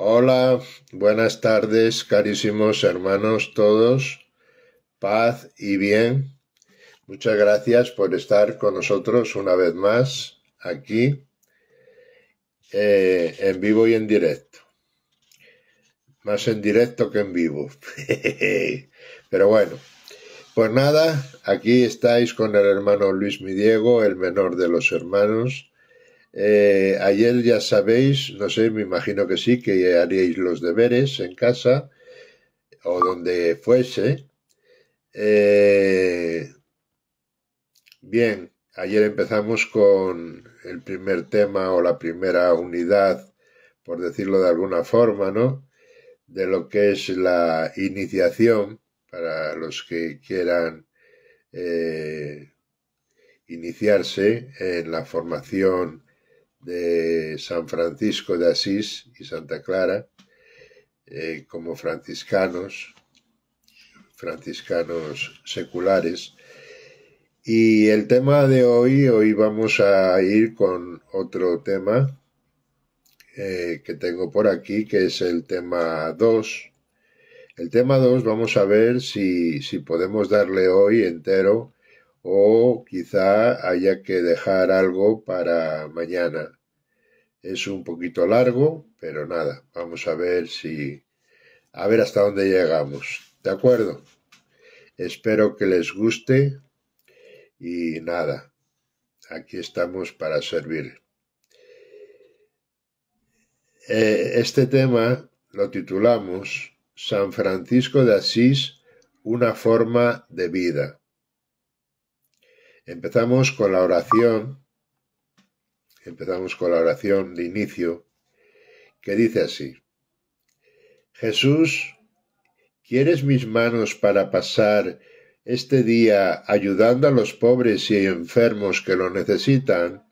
Hola, buenas tardes, carísimos hermanos todos, paz y bien. Muchas gracias por estar con nosotros una vez más aquí en vivo y en directo. Más en directo que en vivo. Pero bueno, pues nada, aquí estáis con el hermano Luis Mi Diego, el menor de los hermanos. Ayer ya sabéis, no sé, me imagino que sí, que haríais los deberes en casa o donde fuese. Bien, ayer empezamos con el primer tema o la primera unidad, por decirlo de alguna forma, ¿no? De lo que es la iniciación para los que quieran iniciarse en la formación de San Francisco de Asís y Santa Clara como franciscanos seculares. Y el tema de hoy vamos a ir con otro tema que tengo por aquí, que es el tema 2. El tema 2 vamos a ver si podemos darle hoy entero o quizá haya que dejar algo para mañana. Es un poquito largo, pero nada, vamos a ver a ver hasta dónde llegamos. ¿De acuerdo? Espero que les guste y nada, aquí estamos para servir. Este tema lo titulamos San Francisco de Asís, una forma de vida. Empezamos con la oración de inicio, que dice así: Jesús, ¿quieres mis manos para pasar este día ayudando a los pobres y enfermos que lo necesitan?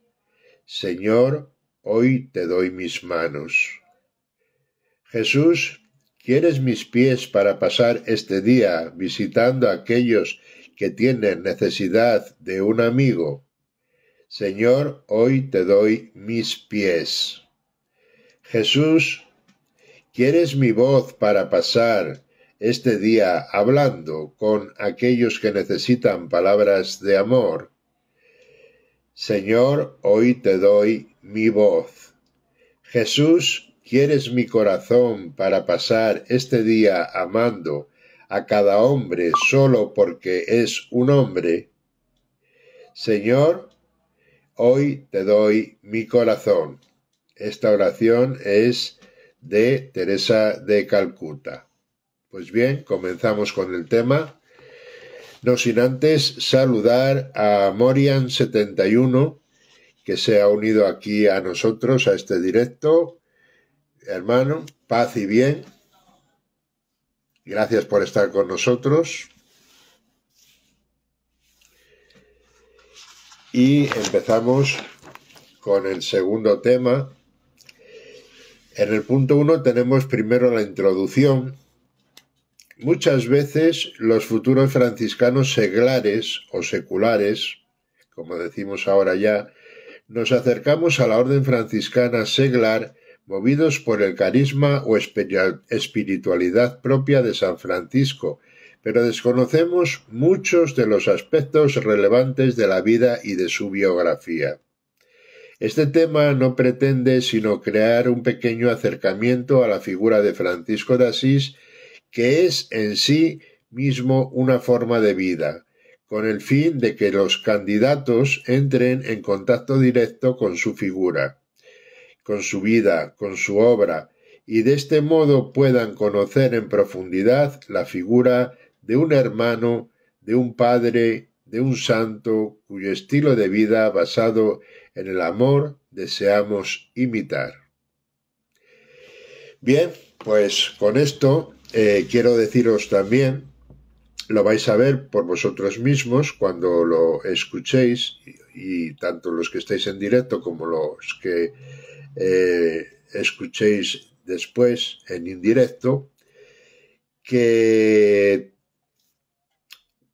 Señor, hoy te doy mis manos. Jesús, ¿quieres mis pies para pasar este día visitando a aquellos que tienen necesidad de un amigo? Señor, hoy te doy mis pies. Jesús, ¿quieres mi voz para pasar este día hablando con aquellos que necesitan palabras de amor? Señor, hoy te doy mi voz. Jesús, ¿quieres mi corazón para pasar este día amando a cada hombre solo porque es un hombre? Señor, hoy te doy mi corazón. Esta oración es de Teresa de Calcuta. Pues bien, comenzamos con el tema. No sin antes saludar a Morian71, que se ha unido aquí a nosotros, a este directo. Hermano, paz y bien. Gracias por estar con nosotros. Y empezamos con el segundo tema. En el punto 1 tenemos primero la introducción. Muchas veces los futuros franciscanos seglares o seculares, como decimos ahora ya, nos acercamos a la orden franciscana seglar movidos por el carisma o espiritualidad propia de San Francisco, pero desconocemos muchos de los aspectos relevantes de la vida y de su biografía. Este tema no pretende sino crear un pequeño acercamiento a la figura de Francisco de Asís, que es en sí mismo una forma de vida, con el fin de que los candidatos entren en contacto directo con su figura, con su vida, con su obra, y de este modo puedan conocer en profundidad la figura de un hermano, de un padre, de un santo, cuyo estilo de vida basado en el amor deseamos imitar. Bien, pues con esto quiero deciros también, lo vais a ver por vosotros mismos cuando lo escuchéis, y tanto los que estáis en directo como los que escuchéis después en indirecto, que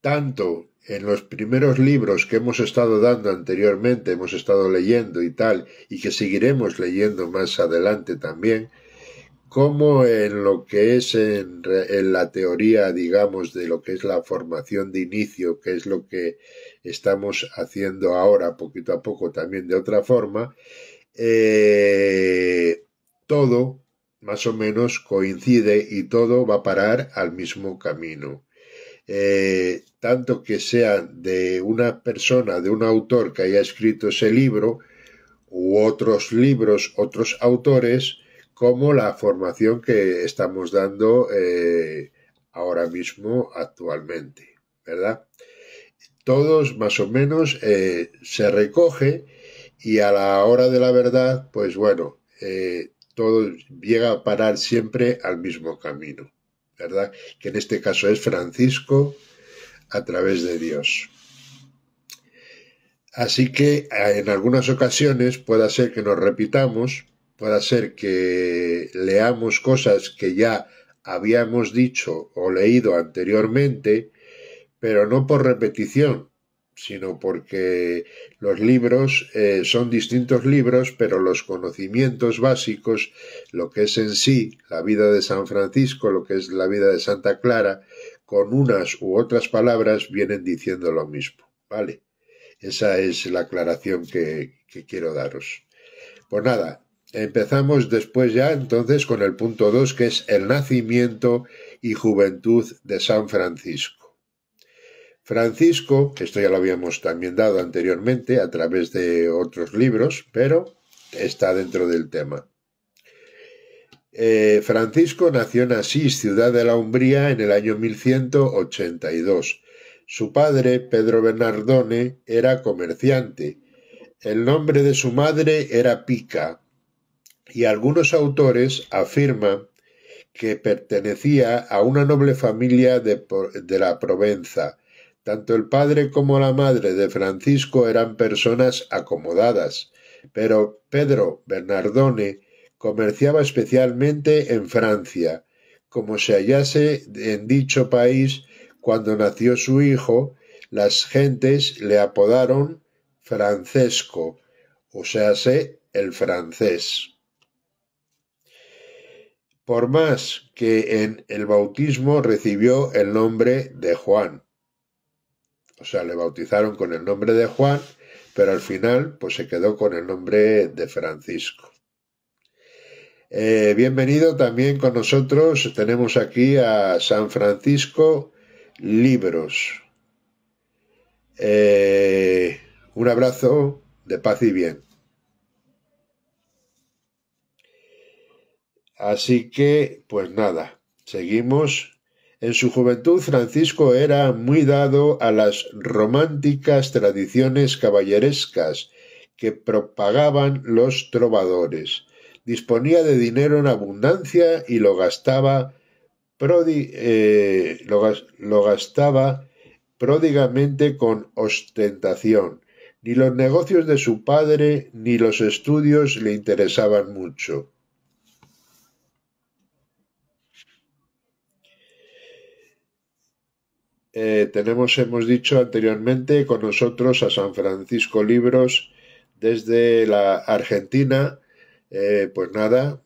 tanto en los primeros libros que hemos estado dando anteriormente, hemos estado leyendo y tal, y que seguiremos leyendo más adelante también, como en lo que es en la teoría, digamos, de lo que es la formación de inicio, que es lo que estamos haciendo ahora poquito a poco también de otra forma, todo más o menos coincide y todo va a parar al mismo camino. Tanto que sea de una persona, de un autor que haya escrito ese libro, u otros libros, otros autores, como la formación que estamos dando ahora mismo actualmente, ¿verdad? Todos más o menos se recoge y a la hora de la verdad, pues bueno, todo llega a parar siempre al mismo camino, ¿verdad? Que en este caso es Francisco a través de Dios. Así que en algunas ocasiones pueda ser que nos repitamos, pueda ser que leamos cosas que ya habíamos dicho o leído anteriormente, pero no por repetición, sino porque los libros son distintos libros, pero los conocimientos básicos, lo que es en sí la vida de San Francisco, lo que es la vida de Santa Clara, con unas u otras palabras vienen diciendo lo mismo, ¿vale? Esa es la aclaración que quiero daros. Pues nada, empezamos después ya entonces con el punto 2, que es el nacimiento y juventud de San Francisco. Francisco, esto ya lo habíamos también dado anteriormente a través de otros libros, pero está dentro del tema. Francisco nació en Asís, ciudad de la Umbría, en el año 1182. Su padre, Pedro Bernardone, era comerciante. El nombre de su madre era Pica, y algunos autores afirman que pertenecía a una noble familia de la Provenza. Tanto el padre como la madre de Francisco eran personas acomodadas, pero Pedro Bernardone comerciaba especialmente en Francia. Como se hallase en dicho país cuando nació su hijo, las gentes le apodaron Francesco, o sea, el francés. Por más que en el bautismo recibió el nombre de Juan. O sea, le bautizaron con el nombre de Juan, pero al final pues se quedó con el nombre de Francisco. Bienvenido también con nosotros. Tenemos aquí a San Francisco Libros. Un abrazo de paz y bien. Así que, pues nada, seguimos. En su juventud, Francisco era muy dado a las románticas tradiciones caballerescas que propagaban los trovadores. Disponía de dinero en abundancia y lo gastaba, lo gastaba pródigamente con ostentación. Ni los negocios de su padre ni los estudios le interesaban mucho. Hemos dicho anteriormente con nosotros a San Francisco Libros desde la Argentina. Pues nada,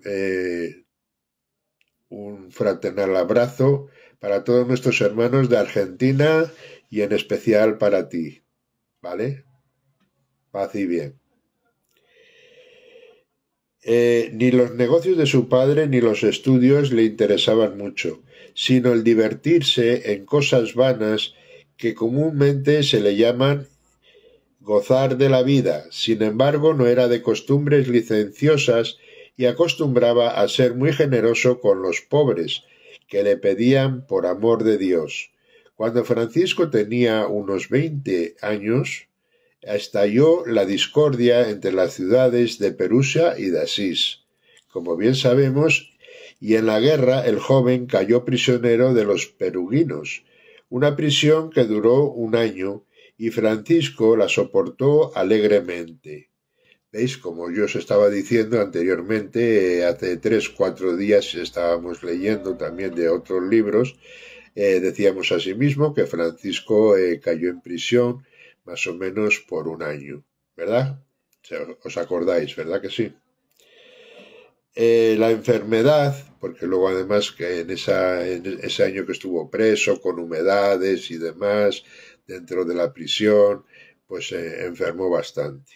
un fraternal abrazo para todos nuestros hermanos de Argentina y en especial para ti, ¿vale? Paz y bien. Ni los negocios de su padre ni los estudios le interesaban mucho, sino el divertirse en cosas vanas que comúnmente se le llaman gozar de la vida. Sin embargo, no era de costumbres licenciosas y acostumbraba a ser muy generoso con los pobres, que le pedían por amor de Dios. Cuando Francisco tenía unos 20 años, estalló la discordia entre las ciudades de Perusia y de Asís, como bien sabemos, y en la guerra el joven cayó prisionero de los peruguinos, una prisión que duró un año, y Francisco la soportó alegremente. ¿Veis? Como yo os estaba diciendo anteriormente, hace 3-4 días estábamos leyendo también de otros libros, decíamos asimismo que Francisco cayó en prisión más o menos por un año, ¿verdad? ¿Os acordáis, verdad que sí? la enfermedad, porque luego además que en ese año que estuvo preso con humedades y demás dentro de la prisión, pues se enfermó bastante.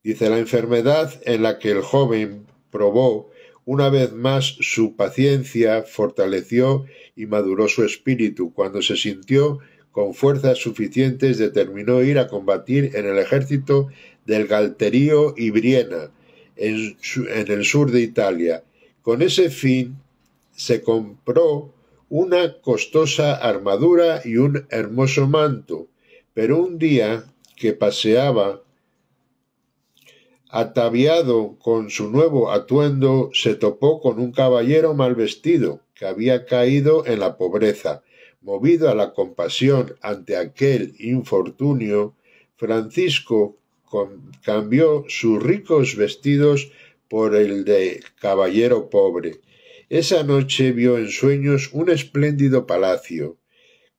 Dice, la enfermedad en la que el joven probó una vez más su paciencia fortaleció y maduró su espíritu. Cuando se sintió con fuerzas suficientes determinó ir a combatir en el ejército del Galterío y Briena, en el sur de Italia. Con ese fin se compró una costosa armadura y un hermoso manto, pero un día que paseaba ataviado con su nuevo atuendo, se topó con un caballero mal vestido, que había caído en la pobreza. Movido a la compasión ante aquel infortunio, Francisco cambió sus ricos vestidos por el de caballero pobre. Esa noche vio en sueños un espléndido palacio,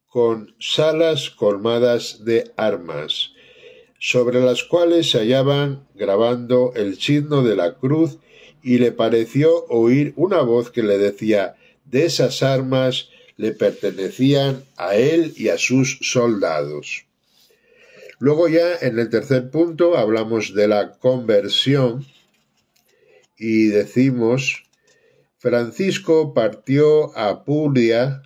con salas colmadas de armas, sobre las cuales se hallaban grabando el signo de la cruz, y le pareció oír una voz que le decía, de esas armas le pertenecían a él y a sus soldados. Luego ya en el tercer punto hablamos de la conversión y decimos, Francisco partió a Apulia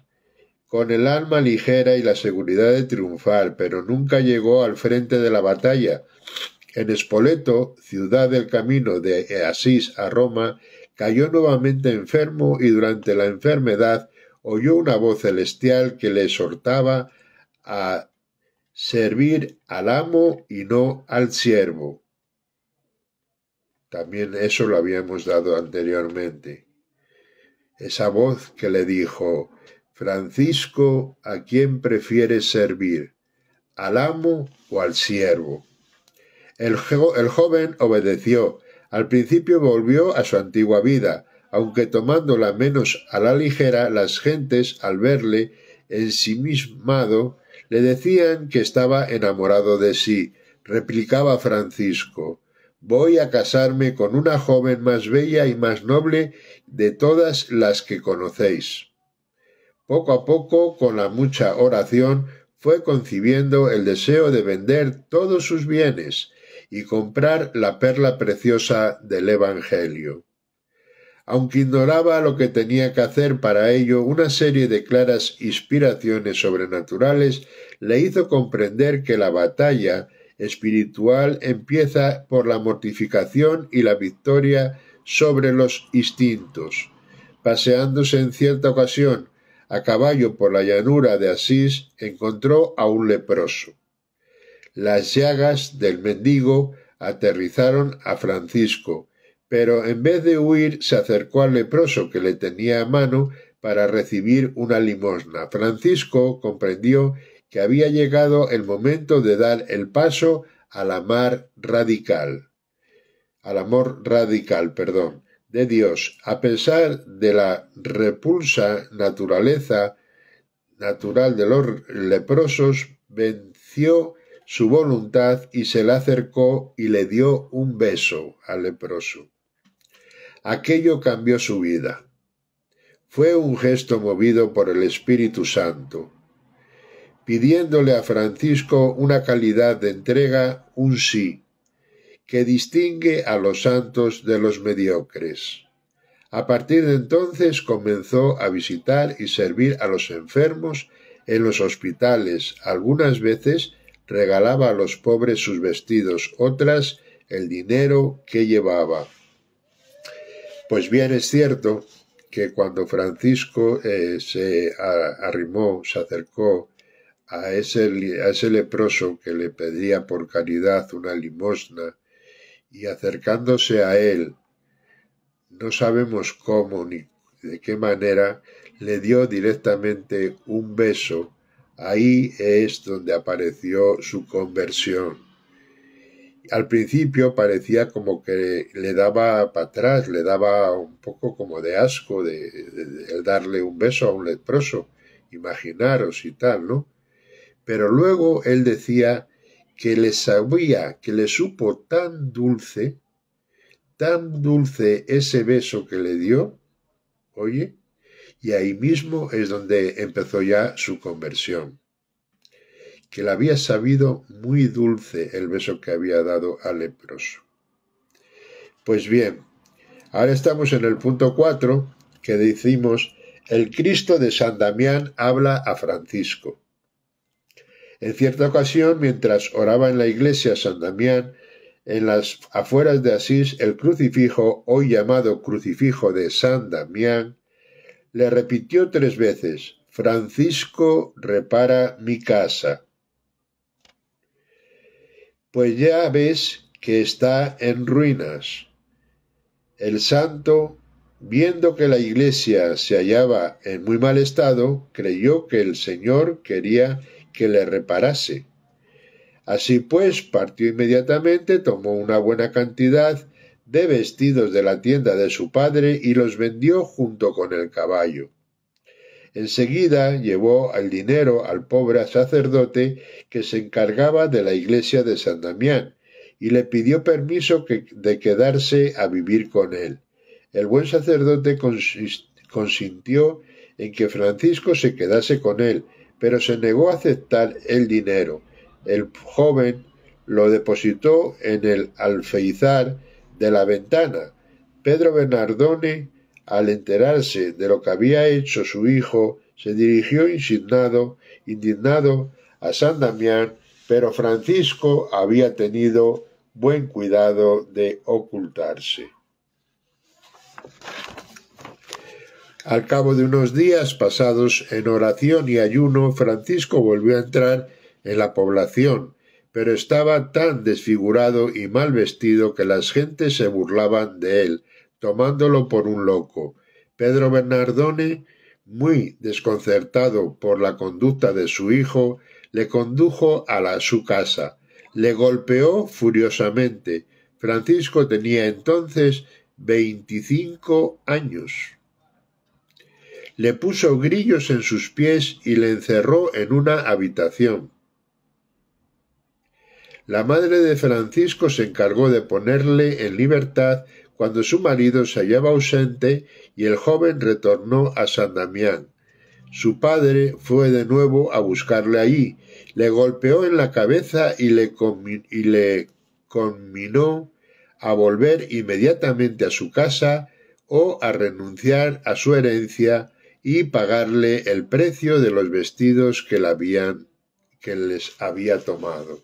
con el alma ligera y la seguridad de triunfar, pero nunca llegó al frente de la batalla. En Spoleto, ciudad del camino de Asís a Roma, cayó nuevamente enfermo y durante la enfermedad oyó una voz celestial que le exhortaba a servir al amo y no al siervo. También eso lo habíamos dado anteriormente. Esa voz que le dijo, Francisco, ¿a quién prefieres servir? ¿Al amo o al siervo? El joven obedeció. Al principio volvió a su antigua vida, aunque tomándola menos a la ligera, las gentes, al verle ensimismado, le decían que estaba enamorado de sí. Replicaba Francisco, voy a casarme con una joven más bella y más noble de todas las que conocéis. Poco a poco, con la mucha oración, fue concibiendo el deseo de vender todos sus bienes y comprar la perla preciosa del Evangelio. Aunque ignoraba lo que tenía que hacer para ello, una serie de claras inspiraciones sobrenaturales le hizo comprender que la batalla espiritual empieza por la mortificación y la victoria sobre los instintos. Paseándose en cierta ocasión a caballo por la llanura de Asís, encontró a un leproso. Las llagas del mendigo aterrizaron a Francisco, pero en vez de huir se acercó al leproso que le tenía a mano para recibir una limosna. Francisco comprendió que había llegado el momento de dar el paso al amor radical, de Dios. A pesar de la repulsa natural de los leprosos, venció su voluntad y se le acercó y le dio un beso al leproso. Aquello cambió su vida. Fue un gesto movido por el Espíritu Santo, pidiéndole a Francisco una calidad de entrega, un sí, que distingue a los santos de los mediocres. A partir de entonces comenzó a visitar y servir a los enfermos en los hospitales. Algunas veces regalaba a los pobres sus vestidos, otras el dinero que llevaba. Pues bien, es cierto que cuando Francisco se acercó a ese leproso que le pedía por caridad una limosna, y acercándose a él, no sabemos cómo ni de qué manera, le dio directamente un beso. Ahí es donde apareció su conversión. Al principio parecía como que le daba para atrás, le daba un poco como de asco de darle un beso a un leproso, imaginaros y tal, ¿no? Pero luego él decía que le sabía, que le supo tan dulce, tan dulce ese beso que le dio, oye, y ahí mismo es donde empezó ya su conversión, que le había sabido muy dulce el beso que había dado al leproso. Pues bien, ahora estamos en el punto 4, que decimos, el Cristo de San Damián habla a Francisco. En cierta ocasión, mientras oraba en la iglesia San Damián, en las afueras de Asís, el crucifijo, hoy llamado crucifijo de San Damián, le repitió 3 veces, Francisco, repara mi casa. Pues ya ves que está en ruinas. El santo, viendo que la iglesia se hallaba en muy mal estado, creyó que el Señor quería que le reparase. Así pues, partió inmediatamente, tomó una buena cantidad de vestidos de la tienda de su padre y los vendió junto con el caballo. Enseguida llevó el dinero al pobre sacerdote que se encargaba de la iglesia de San Damián y le pidió permiso de quedarse a vivir con él. El buen sacerdote consintió en que Francisco se quedase con él, pero se negó a aceptar el dinero. El joven lo depositó en el alféizar de la ventana. Pedro Bernardone, al enterarse de lo que había hecho su hijo, se dirigió indignado a San Damián, pero Francisco había tenido buen cuidado de ocultarse. Al cabo de unos días pasados en oración y ayuno, Francisco volvió a entrar en la población, pero estaba tan desfigurado y mal vestido que las gentes se burlaban de él, tomándolo por un loco. Pedro Bernardone, muy desconcertado por la conducta de su hijo, le condujo a su casa. Le golpeó furiosamente. Francisco tenía entonces 25 años. Le puso grillos en sus pies y le encerró en una habitación. La madre de Francisco se encargó de ponerle en libertad cuando su marido se hallaba ausente y el joven retornó a San Damián. Su padre fue de nuevo a buscarle allí, le golpeó en la cabeza y le conminó a volver inmediatamente a su casa o a renunciar a su herencia y pagarle el precio de los vestidos que les había tomado.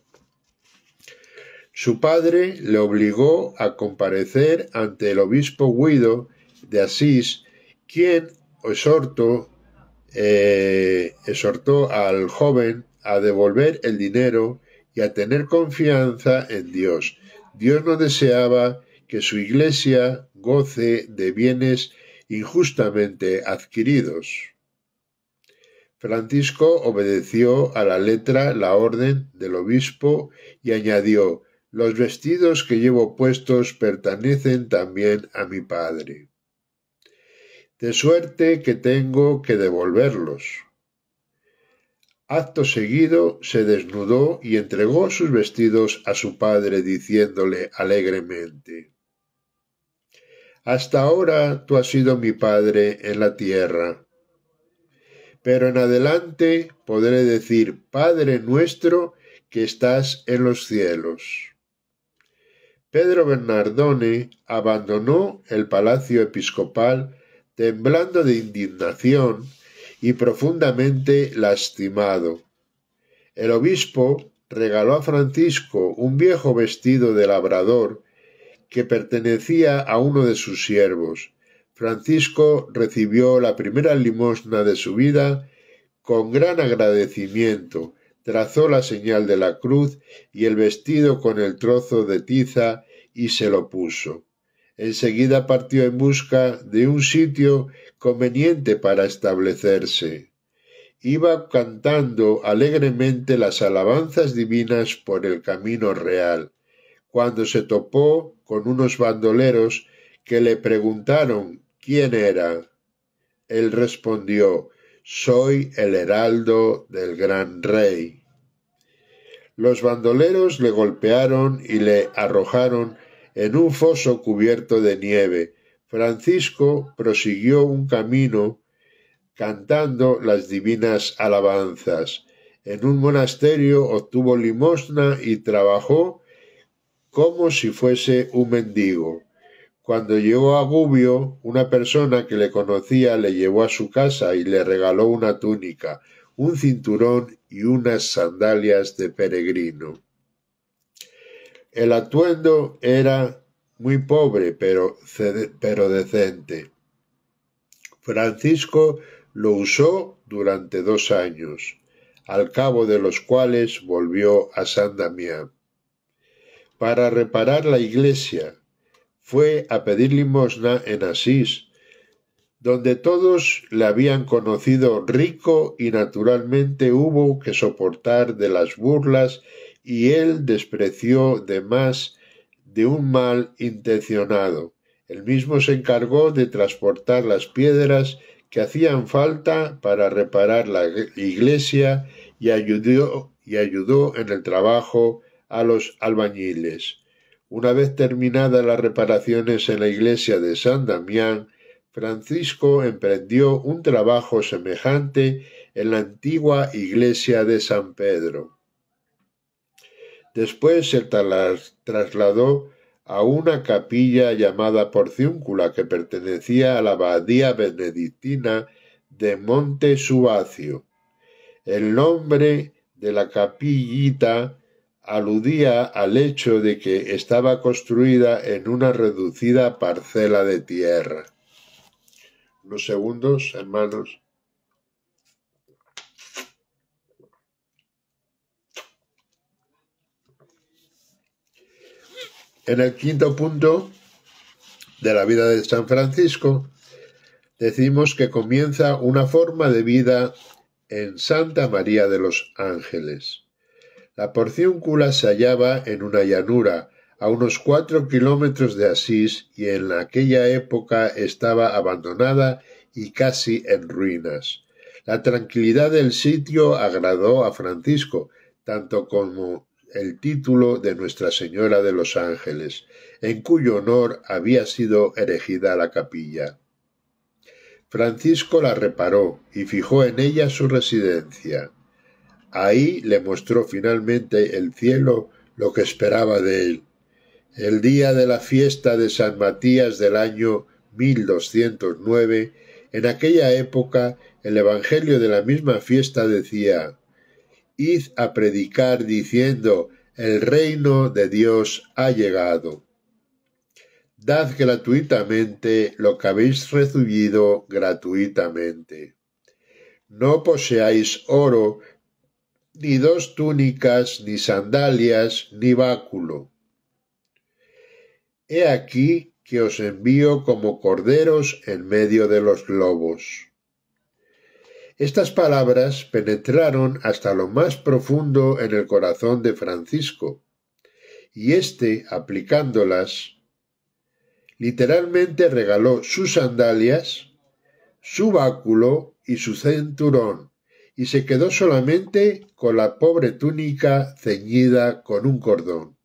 Su padre le obligó a comparecer ante el obispo Guido de Asís, quien exhortó al joven a devolver el dinero y a tener confianza en Dios. Dios no deseaba que su iglesia goce de bienes injustamente adquiridos. Francisco obedeció a la letra la orden del obispo y añadió: los vestidos que llevo puestos pertenecen también a mi padre. De suerte que tengo que devolverlos. Acto seguido se desnudó y entregó sus vestidos a su padre, diciéndole alegremente: hasta ahora tú has sido mi padre en la tierra, pero en adelante podré decir: Padre nuestro que estás en los cielos. Pedro Bernardone abandonó el palacio episcopal temblando de indignación y profundamente lastimado. El obispo regaló a Francisco un viejo vestido de labrador que pertenecía a uno de sus siervos. Francisco recibió la primera limosna de su vida con gran agradecimiento, trazó la señal de la cruz y el vestido con el trozo de tiza y se lo puso. Enseguida partió en busca de un sitio conveniente para establecerse. Iba cantando alegremente las alabanzas divinas por el camino real, cuando se topó con unos bandoleros que le preguntaron quién era. Él respondió: soy el heraldo del gran rey. Los bandoleros le golpearon y le arrojaron en un foso cubierto de nieve. Francisco prosiguió un camino cantando las divinas alabanzas. En un monasterio obtuvo limosna y trabajó como si fuese un mendigo. Cuando llegó a Gubbio, una persona que le conocía le llevó a su casa y le regaló una túnica, un cinturón y unas sandalias de peregrino. El atuendo era muy pobre, pero decente. Francisco lo usó durante 2 años, al cabo de los cuales volvió a San Damián. Para reparar la iglesia, fue a pedir limosna en Asís, donde todos le habían conocido rico y naturalmente hubo que soportar de las burlas y él despreció de más de un mal intencionado. Él mismo se encargó de transportar las piedras que hacían falta para reparar la iglesia y ayudó en el trabajo a los albañiles. Una vez terminadas las reparaciones en la iglesia de San Damián, Francisco emprendió un trabajo semejante en la antigua iglesia de San Pedro. Después se trasladó a una capilla llamada Porciúncula que pertenecía a la abadía benedictina de Monte Subacio. El nombre de la capillita aludía al hecho de que estaba construida en una reducida parcela de tierra. Unos segundos, hermanos. En el quinto punto de la vida de San Francisco, decimos que comienza una forma de vida en Santa María de los Ángeles. La Porciúncula se hallaba en una llanura, a unos 4 kilómetros de Asís, y en aquella época estaba abandonada y casi en ruinas. La tranquilidad del sitio agradó a Francisco, tanto como el título de Nuestra Señora de los Ángeles, en cuyo honor había sido erigida la capilla. Francisco la reparó y fijó en ella su residencia. Ahí le mostró finalmente el cielo lo que esperaba de él. El día de la fiesta de San Matías del año 1209, en aquella época, el Evangelio de la misma fiesta decía: «Id a predicar diciendo, el reino de Dios ha llegado. Dad gratuitamente lo que habéis recibido gratuitamente. No poseáis oro, ni 2 túnicas, ni sandalias, ni báculo. He aquí que os envío como corderos en medio de los lobos». Estas palabras penetraron hasta lo más profundo en el corazón de Francisco, y éste, aplicándolas, literalmente regaló sus sandalias, su báculo y su cinturón, y se quedó solamente con la pobre túnica ceñida con un cordón.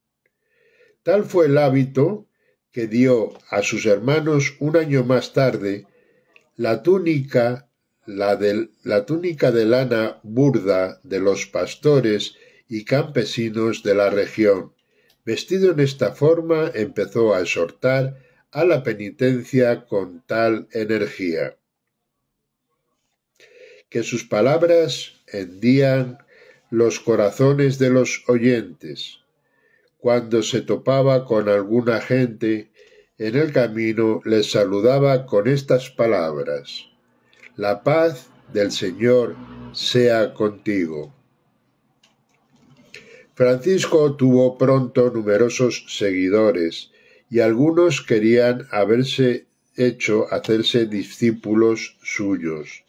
Tal fue el hábito que dio a sus hermanos un año más tarde la túnica de lana burda de los pastores y campesinos de la región. Vestido en esta forma, empezó a exhortar a la penitencia con tal energía que sus palabras hendían los corazones de los oyentes. Cuando se topaba con alguna gente en el camino, les saludaba con estas palabras: «La paz del Señor sea contigo». Francisco tuvo pronto numerosos seguidores y algunos querían hacerse discípulos suyos.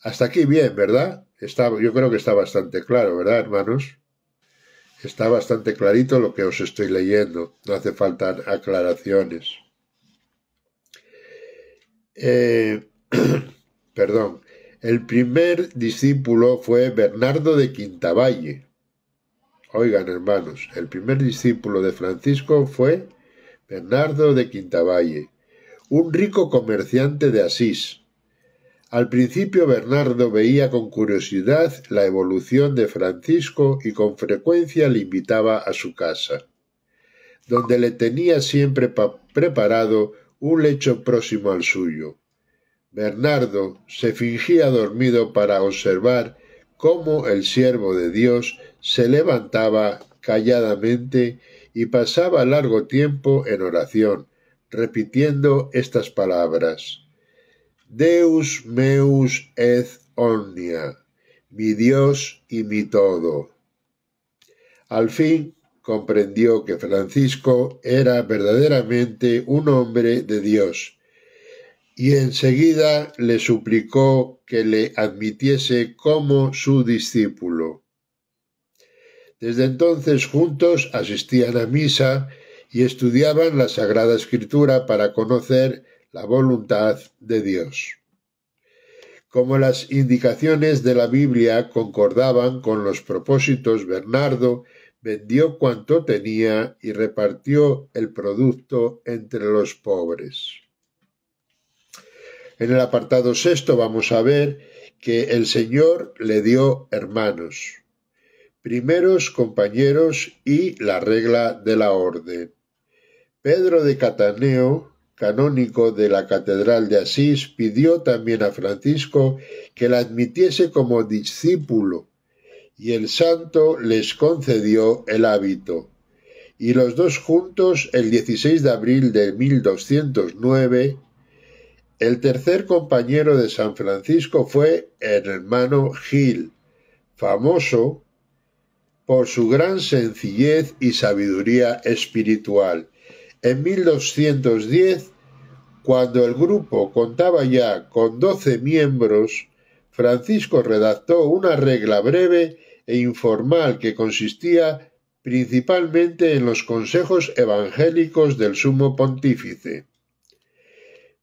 Hasta aquí bien, ¿verdad? Yo creo que está bastante claro, ¿verdad, hermanos? Está bastante clarito lo que os estoy leyendo, no hace falta aclaraciones. Perdón. El primer discípulo fue Bernardo de Quintavalle. Oigan, hermanos, el primer discípulo de Francisco fue Bernardo de Quintavalle, un rico comerciante de Asís. Al principio Bernardo veía con curiosidad la evolución de Francisco y con frecuencia le invitaba a su casa, donde le tenía siempre preparado un lecho próximo al suyo. Bernardo se fingía dormido para observar cómo el siervo de Dios se levantaba calladamente y pasaba largo tiempo en oración, repitiendo estas palabras: Deus meus et omnia, mi Dios y mi todo. Al fin comprendió que Francisco era verdaderamente un hombre de Dios, y enseguida le suplicó que le admitiese como su discípulo. Desde entonces juntos asistían a misa y estudiaban la Sagrada Escritura para conocer la voluntad de Dios. Como las indicaciones de la Biblia concordaban con los propósitos, Bernardo vendió cuanto tenía y repartió el producto entre los pobres. En el apartado 6 vamos a ver que el Señor le dio hermanos, primeros compañeros y la regla de la orden. Pedro de Cataneo, canónigo de la Catedral de Asís, pidió también a Francisco que la admitiese como discípulo, y el santo les concedió el hábito. Y los dos juntos, el 16 de abril de 1209, el tercer compañero de San Francisco fue el hermano Gil, famoso por su gran sencillez y sabiduría espiritual. En 1210, cuando el grupo contaba ya con 12 miembros, Francisco redactó una regla breve e informal que consistía principalmente en los consejos evangélicos del sumo pontífice.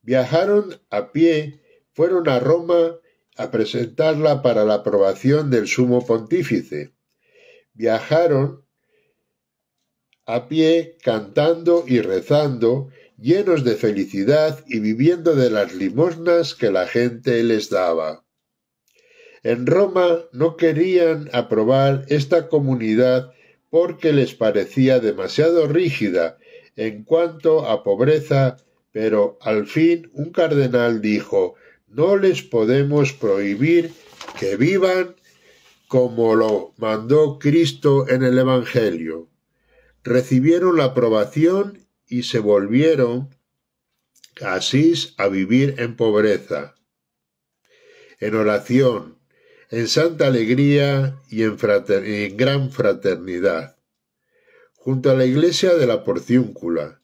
Viajaron a pie, fueron a Roma a presentarla para la aprobación del sumo pontífice. Viajaron a pie, cantando y rezando, llenos de felicidad y viviendo de las limosnas que la gente les daba. En Roma no querían aprobar esta comunidad porque les parecía demasiado rígida en cuanto a pobreza, pero al fin un cardenal dijo: no les podemos prohibir que vivan como lo mandó Cristo en el Evangelio. Recibieron la aprobación y se volvieron a Asís a vivir en pobreza, en oración, en santa alegría y en gran fraternidad, junto a la iglesia de la Porciúncula.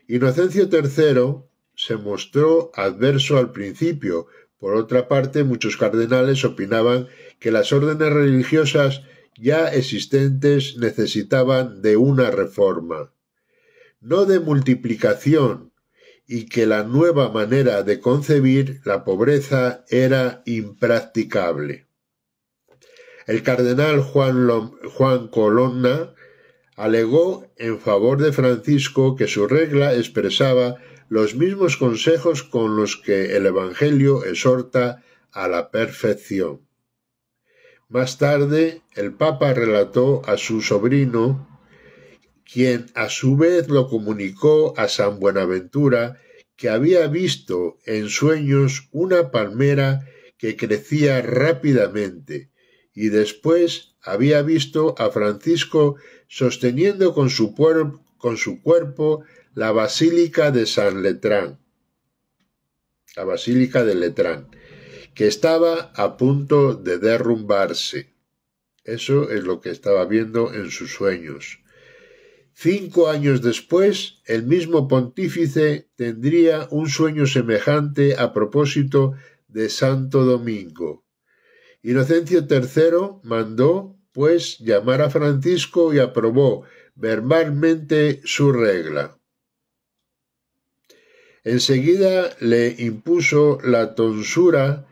Inocencio III se mostró adverso al principio. Por otra parte, muchos cardenales opinaban que las órdenes religiosas ya existentes necesitaban de una reforma, no de multiplicación, y que la nueva manera de concebir la pobreza era impracticable. El cardenal Juan Colonna alegó en favor de Francisco que su regla expresaba los mismos consejos con los que el Evangelio exhorta a la perfección. Más tarde, el Papa relató a su sobrino, quien a su vez lo comunicó a San Buenaventura, que había visto en sueños una palmera que crecía rápidamente, y después había visto a Francisco sosteniendo con su cuerpo la Basílica de San Letrán, la Basílica de Letrán, que estaba a punto de derrumbarse. Eso es lo que estaba viendo en sus sueños. 5 años después, el mismo pontífice tendría un sueño semejante a propósito de Santo Domingo. Inocencio III mandó, pues, llamar a Francisco y aprobó verbalmente su regla. Enseguida le impuso la tonsura,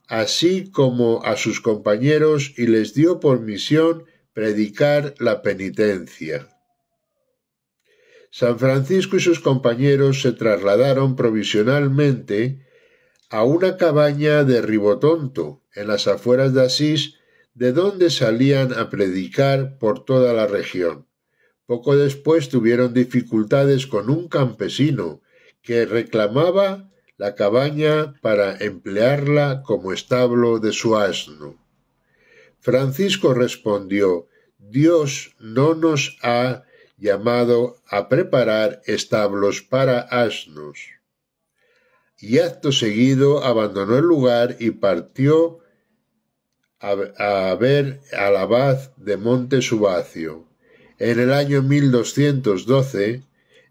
así como a sus compañeros, y les dio por misión predicar la penitencia. San Francisco y sus compañeros se trasladaron provisionalmente a una cabaña de Ribotonto, en las afueras de Asís, de donde salían a predicar por toda la región. Poco después tuvieron dificultades con un campesino que reclamaba la cabaña para emplearla como establo de su asno. Francisco respondió: Dios no nos ha llamado a preparar establos para asnos. Y acto seguido abandonó el lugar y partió a ver al abad de Monte Subacio. En el año 1212,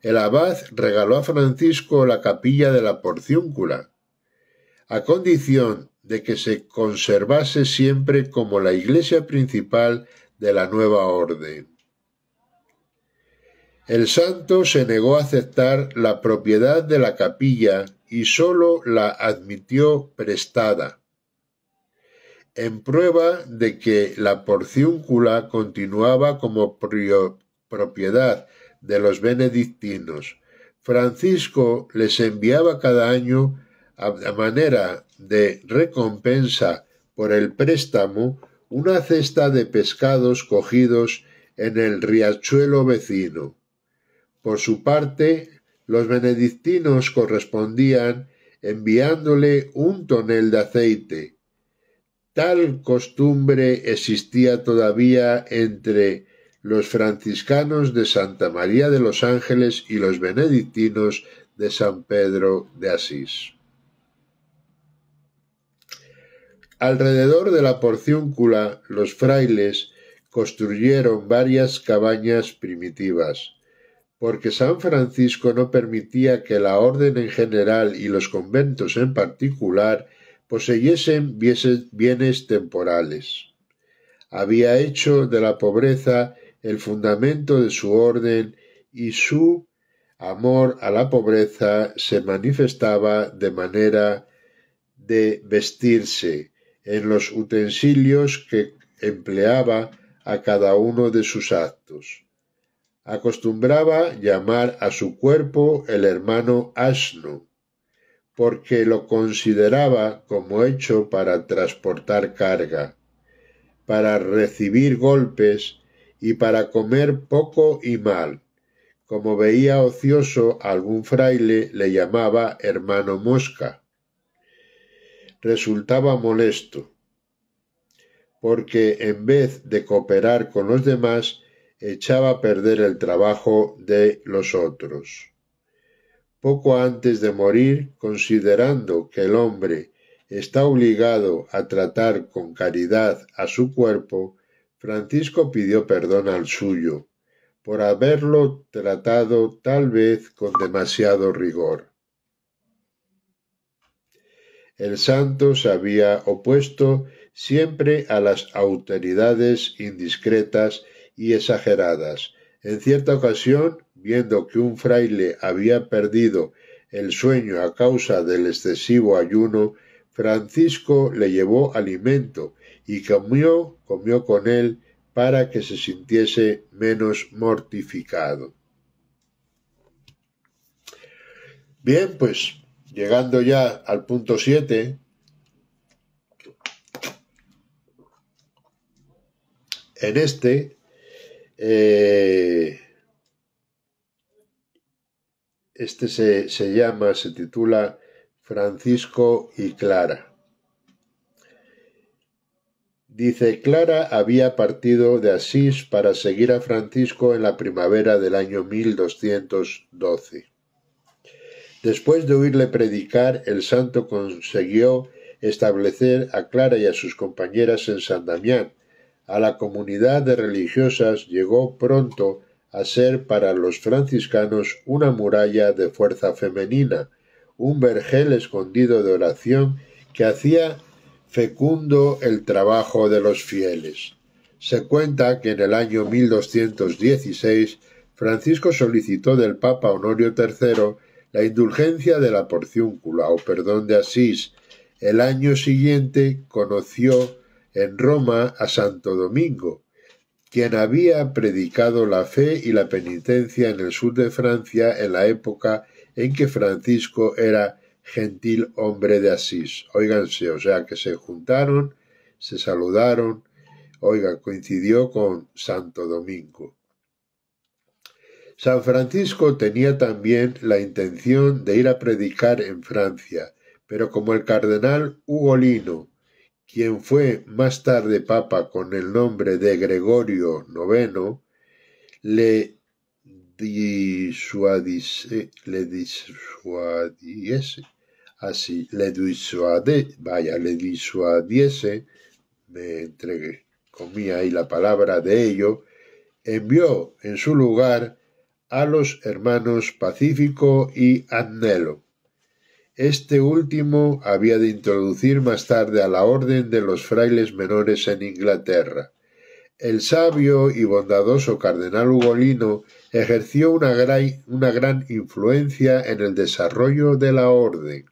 el abad regaló a Francisco la capilla de la Porciúncula, a condición de que se conservase siempre como la iglesia principal de la nueva orden. El santo se negó a aceptar la propiedad de la capilla y sólo la admitió prestada, en prueba de que la Porciúncula continuaba como propiedad de los benedictinos. Francisco les enviaba cada año, a manera de recompensa por el préstamo, una cesta de pescados cogidos en el riachuelo vecino. Por su parte, los benedictinos correspondían enviándole un tonel de aceite. Tal costumbre existía todavía entre los franciscanos de Santa María de los Ángeles y los benedictinos de San Pedro de Asís. Alrededor de la Porciúncula, los frailes construyeron varias cabañas primitivas, porque San Francisco no permitía que la orden en general y los conventos en particular poseyesen bienes temporales. Había hecho de la pobreza el fundamento de su orden y su amor a la pobreza se manifestaba de manera de vestirse, en los utensilios que empleaba a cada uno de sus actos. Acostumbraba llamar a su cuerpo el hermano asno, porque lo consideraba como hecho para transportar carga, para recibir golpes y para comer poco y mal. Como veía ocioso a algún fraile, le llamaba hermano mosca. Resultaba molesto, porque en vez de cooperar con los demás, echaba a perder el trabajo de los otros. Poco antes de morir, considerando que el hombre está obligado a tratar con caridad a su cuerpo, Francisco pidió perdón al suyo, por haberlo tratado tal vez con demasiado rigor. El santo se había opuesto siempre a las autoridades indiscretas y exageradas. En cierta ocasión, viendo que un fraile había perdido el sueño a causa del excesivo ayuno, Francisco le llevó alimento y comió con él para que se sintiese menos mortificado. Bien, pues llegando ya al punto 7, en este se titula Francisco y Clara. Dice: Clara había partido de Asís para seguir a Francisco en la primavera del año 1212. Después de oírle predicar, el santo consiguió establecer a Clara y a sus compañeras en San Damián. A la comunidad de religiosas llegó pronto a ser para los franciscanos una muralla de fuerza femenina, un vergel escondido de oración que hacía fecundo el trabajo de los fieles. Se cuenta que en el año 1216 Francisco solicitó del Papa Honorio III la indulgencia de la Porciúncula o perdón de Asís. El año siguiente conoció en Roma a Santo Domingo, quien había predicado la fe y la penitencia en el sur de Francia en la época en que Francisco era gentil hombre de Asís. Óiganse, o sea que se juntaron, se saludaron, oiga, coincidió con Santo Domingo. San Francisco tenía también la intención de ir a predicar en Francia, pero como el cardenal Ugolino, quien fue más tarde papa con el nombre de Gregorio IX, le disuadiese, me entregué, comía ahí la palabra de ello, envió en su lugar a los hermanos Pacífico y Agnello. Este último había de introducir más tarde a la orden de los frailes menores en Inglaterra. El sabio y bondadoso cardenal Ugolino ejerció una gran influencia en el desarrollo de la orden.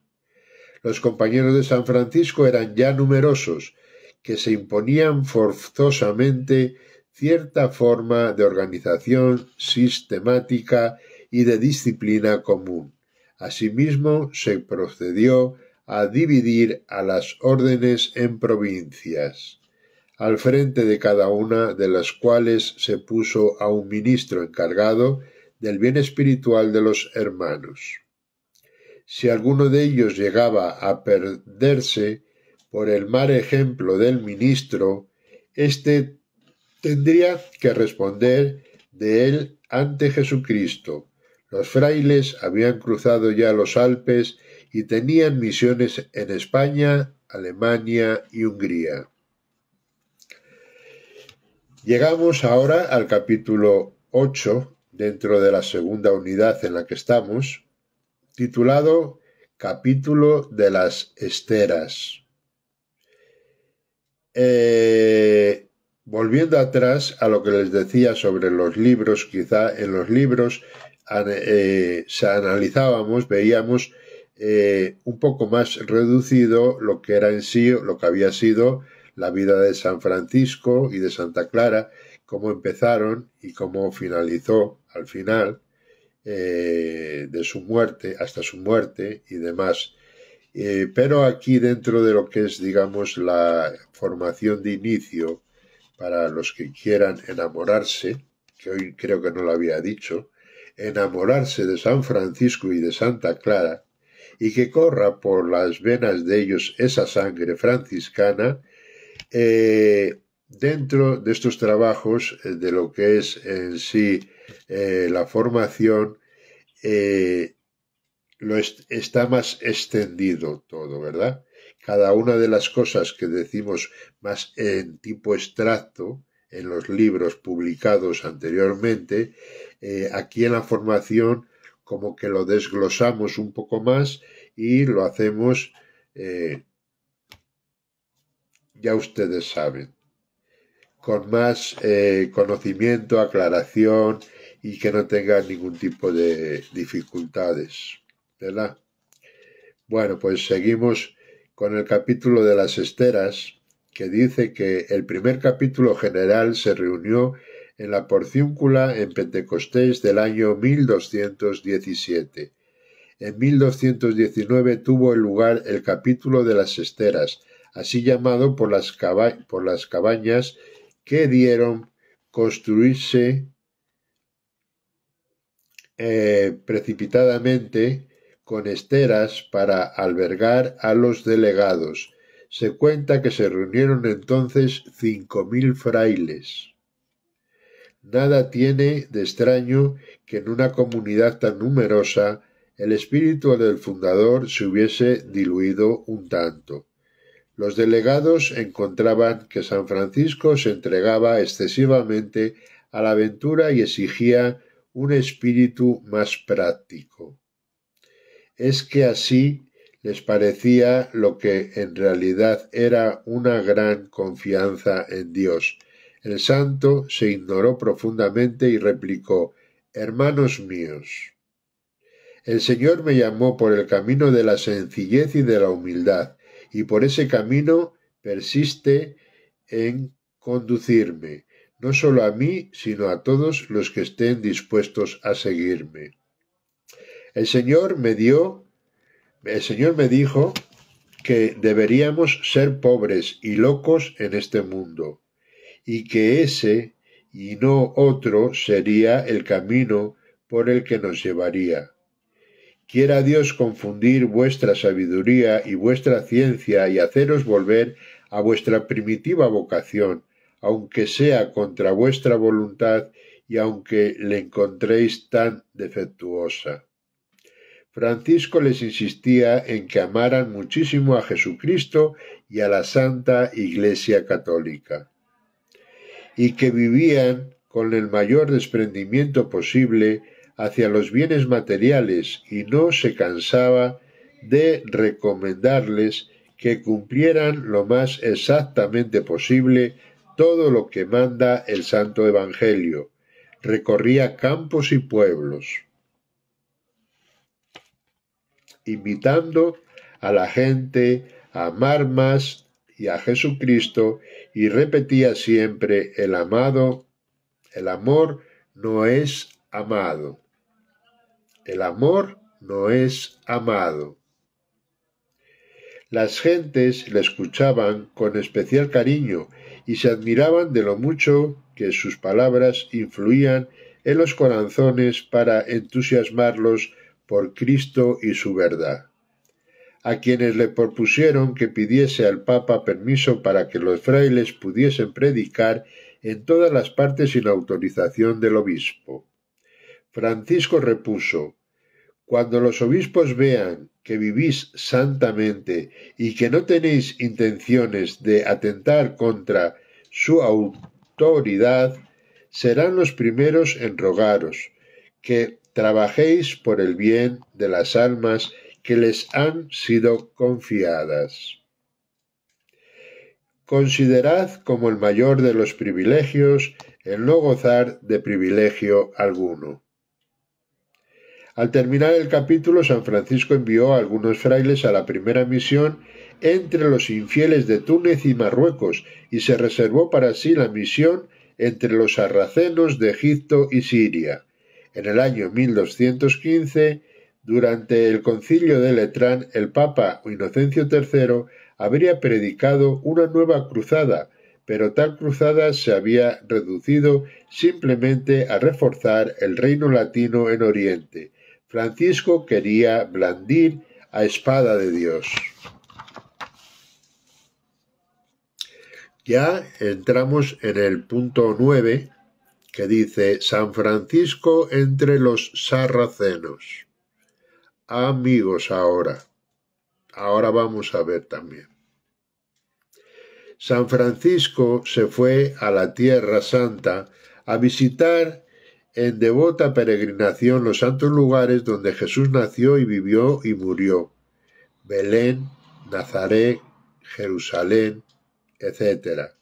Los compañeros de San Francisco eran ya numerosos, que se imponían forzosamente cierta forma de organización sistemática y de disciplina común. Asimismo, se procedió a dividir a las órdenes en provincias, al frente de cada una de las cuales se puso a un ministro encargado del bien espiritual de los hermanos. Si alguno de ellos llegaba a perderse por el mal ejemplo del ministro, éste tendría que responder de él ante Jesucristo. Los frailes habían cruzado ya los Alpes y tenían misiones en España, Alemania y Hungría. Llegamos ahora al capítulo 8, dentro de la segunda unidad en la que estamos, titulado Capítulo de las Esteras. Volviendo atrás a lo que les decía sobre los libros, quizá en los libros analizábamos, veíamos un poco más reducido lo que era en sí, lo que había sido la vida de San Francisco y de Santa Clara, cómo empezaron y cómo finalizó al final de su muerte, hasta su muerte y demás. Pero aquí dentro de lo que es, digamos, la formación de inicio para los que quieran enamorarse, que hoy creo que no lo había dicho, enamorarse de San Francisco y de Santa Clara, y que corra por las venas de ellos esa sangre franciscana, dentro de estos trabajos de lo que es en sí la formación, está más extendido todo, ¿verdad? Cada una de las cosas que decimos más en tipo extracto en los libros publicados anteriormente, aquí en la formación como que lo desglosamos un poco más y lo hacemos, ya ustedes saben, con más conocimiento, aclaración y que no tenga ningún tipo de dificultades, ¿verdad? Bueno, pues seguimos con el capítulo de las esteras, que dice que el primer capítulo general se reunió en la Porciúncula en Pentecostés del año 1217. En 1219 tuvo lugar el capítulo de las esteras, así llamado por las cabañas que dieron construirse precipitadamente con esteras para albergar a los delegados. Se cuenta que se reunieron entonces 5.000 frailes. Nada tiene de extraño que en una comunidad tan numerosa el espíritu del fundador se hubiese diluido un tanto. Los delegados encontraban que San Francisco se entregaba excesivamente a la aventura y exigía un espíritu más práctico. Es que así les parecía lo que en realidad era una gran confianza en Dios. El santo se ignoró profundamente y replicó: «Hermanos míos, el Señor me llamó por el camino de la sencillez y de la humildad, y por ese camino persiste en conducirme. no solo a mí, sino a todos los que estén dispuestos a seguirme. El Señor me dijo que deberíamos ser pobres y locos en este mundo, y que ese y no otro sería el camino por el que nos llevaría. Quiera Dios confundir vuestra sabiduría y vuestra ciencia y haceros volver a vuestra primitiva vocación, aunque sea contra vuestra voluntad y aunque le encontréis tan defectuosa. Francisco les insistía en que amaran muchísimo a Jesucristo y a la Santa Iglesia Católica, y que vivían con el mayor desprendimiento posible hacia los bienes materiales, y no se cansaba de recomendarles que cumplieran lo más exactamente posible todo lo que manda el Santo Evangelio. Recorría campos y pueblos, invitando a la gente a amar más y a Jesucristo, y repetía siempre: el amor no es amado. El amor no es amado. Las gentes le escuchaban con especial cariño y se admiraban de lo mucho que sus palabras influían en los corazones para entusiasmarlos por Cristo y su verdad. A quienes le propusieron que pidiese al Papa permiso para que los frailes pudiesen predicar en todas las partes sin autorización del obispo. Francisco repuso: cuando los obispos vean que vivís santamente y que no tenéis intenciones de atentar contra su autoridad, serán los primeros en rogaros que trabajéis por el bien de las almas que les han sido confiadas. Considerad como el mayor de los privilegios el no gozar de privilegio alguno. Al terminar el capítulo, San Francisco envió a algunos frailes a la primera misión entre los infieles de Túnez y Marruecos, y se reservó para sí la misión entre los sarracenos de Egipto y Siria. En el año 1215, durante el concilio de Letrán, el Papa Inocencio III habría predicado una nueva cruzada, pero tal cruzada se había reducido simplemente a reforzar el reino latino en Oriente. Francisco quería blandir a espada de Dios. Ya entramos en el punto 9, que dice: San Francisco entre los sarracenos. Amigos, ahora vamos a ver también. San Francisco se fue a la Tierra Santa a visitar en devota peregrinación los santos lugares donde Jesús nació y vivió y murió: Belén, Nazaret, Jerusalén, etc.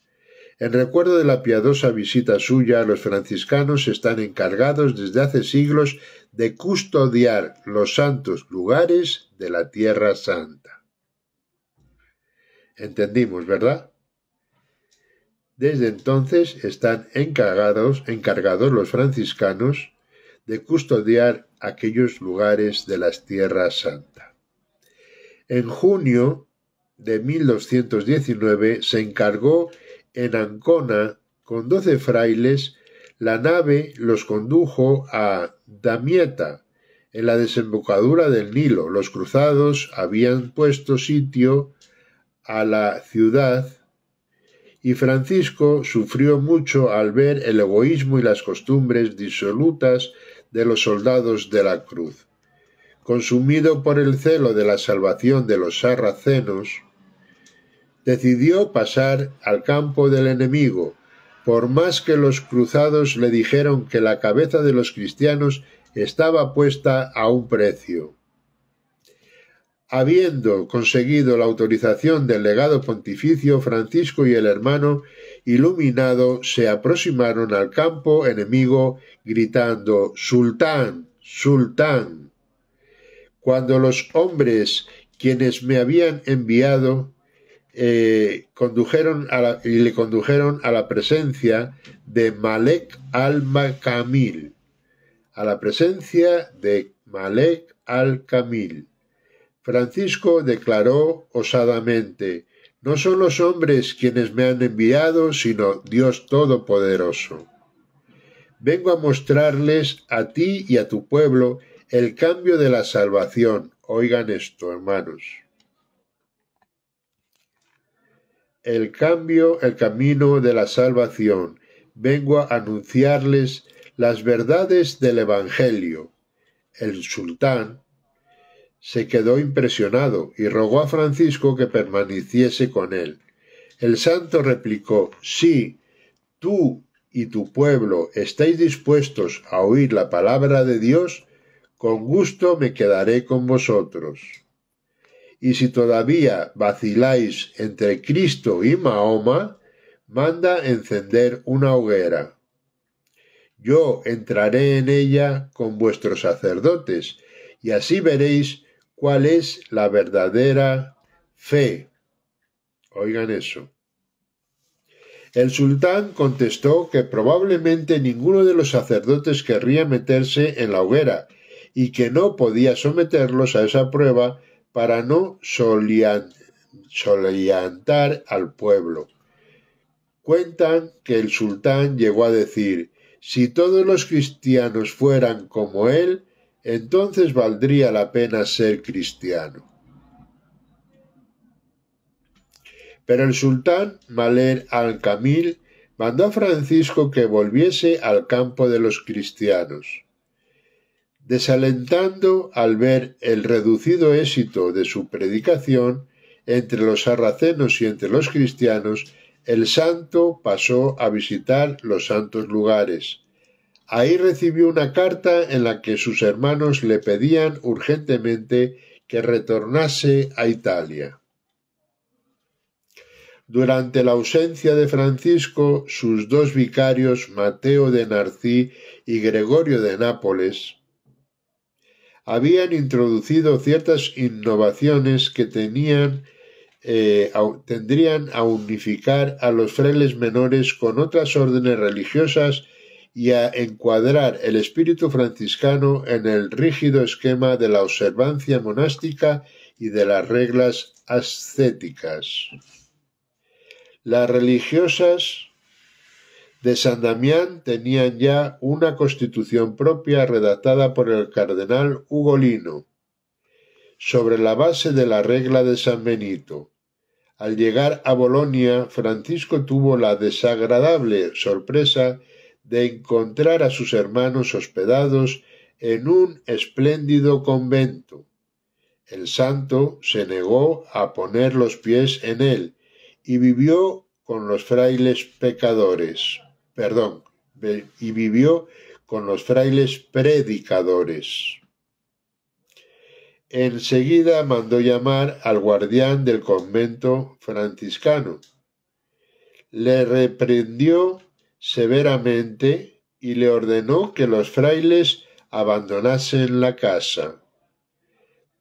En recuerdo de la piadosa visita suya, los franciscanos están encargados desde hace siglos de custodiar los santos lugares de la Tierra Santa. ¿Entendimos, verdad? Desde entonces están encargados los franciscanos de custodiar aquellos lugares de la Tierra Santa. En junio de 1219 se encargó en Ancona, con 12 frailes, la nave los condujo a Damieta, en la desembocadura del Nilo. Los cruzados habían puesto sitio a la ciudad, y Francisco sufrió mucho al ver el egoísmo y las costumbres disolutas de los soldados de la cruz. Consumido por el celo de la salvación de los sarracenos, decidió pasar al campo del enemigo, por más que los cruzados le dijeron que la cabeza de los cristianos estaba puesta a un precio. Habiendo conseguido la autorización del legado pontificio, Francisco y el hermano iluminado se aproximaron al campo enemigo gritando: «¡Sultán! ¡Sultán!». Cuando los hombres quienes me habían enviado le condujeron a la presencia de Malek al-Kamil, Francisco declaró osadamente: no son los hombres quienes me han enviado, sino Dios Todopoderoso. Vengo a mostrarles a ti y a tu pueblo el cambio de la salvación. Oigan esto, hermanos. El camino de la salvación. Vengo a anunciarles las verdades del Evangelio. El sultán se quedó impresionado y rogó a Francisco que permaneciese con él. El santo replicó: sí, tú y tu pueblo estáis dispuestos a oír la palabra de Dios, con gusto me quedaré con vosotros. Y si todavía vaciláis entre Cristo y Mahoma, manda encender una hoguera. Yo entraré en ella con vuestros sacerdotes, y así veréis cuál es la verdadera fe. Oigan eso. El sultán contestó que probablemente ninguno de los sacerdotes querría meterse en la hoguera y que no podía someterlos a esa prueba para no soliantar al pueblo. Cuentan que el sultán llegó a decir: si todos los cristianos fueran como él, entonces valdría la pena ser cristiano. Pero el sultán Malek al-Kamil mandó a Francisco que volviese al campo de los cristianos. Desalentando al ver el reducido éxito de su predicación entre los sarracenos y entre los cristianos, el santo pasó a visitar los santos lugares. Ahí recibió una carta en la que sus hermanos le pedían urgentemente que retornase a Italia. Durante la ausencia de Francisco, sus dos vicarios, Mateo de Narcí y Gregorio de Nápoles, habían introducido ciertas innovaciones que tendrían a unificar a los frailes menores con otras órdenes religiosas y a encuadrar el espíritu franciscano en el rígido esquema de la observancia monástica y de las reglas ascéticas. Las religiosas de San Damián tenían ya una constitución propia redactada por el cardenal Ugolino, sobre la base de la regla de San Benito. Al llegar a Bolonia, Francisco tuvo la desagradable sorpresa de encontrar a sus hermanos hospedados en un espléndido convento. El santo se negó a poner los pies en él y vivió con los frailes predicadores. Enseguida mandó llamar al guardián del convento franciscano. Le reprendió severamente y le ordenó que los frailes abandonasen la casa.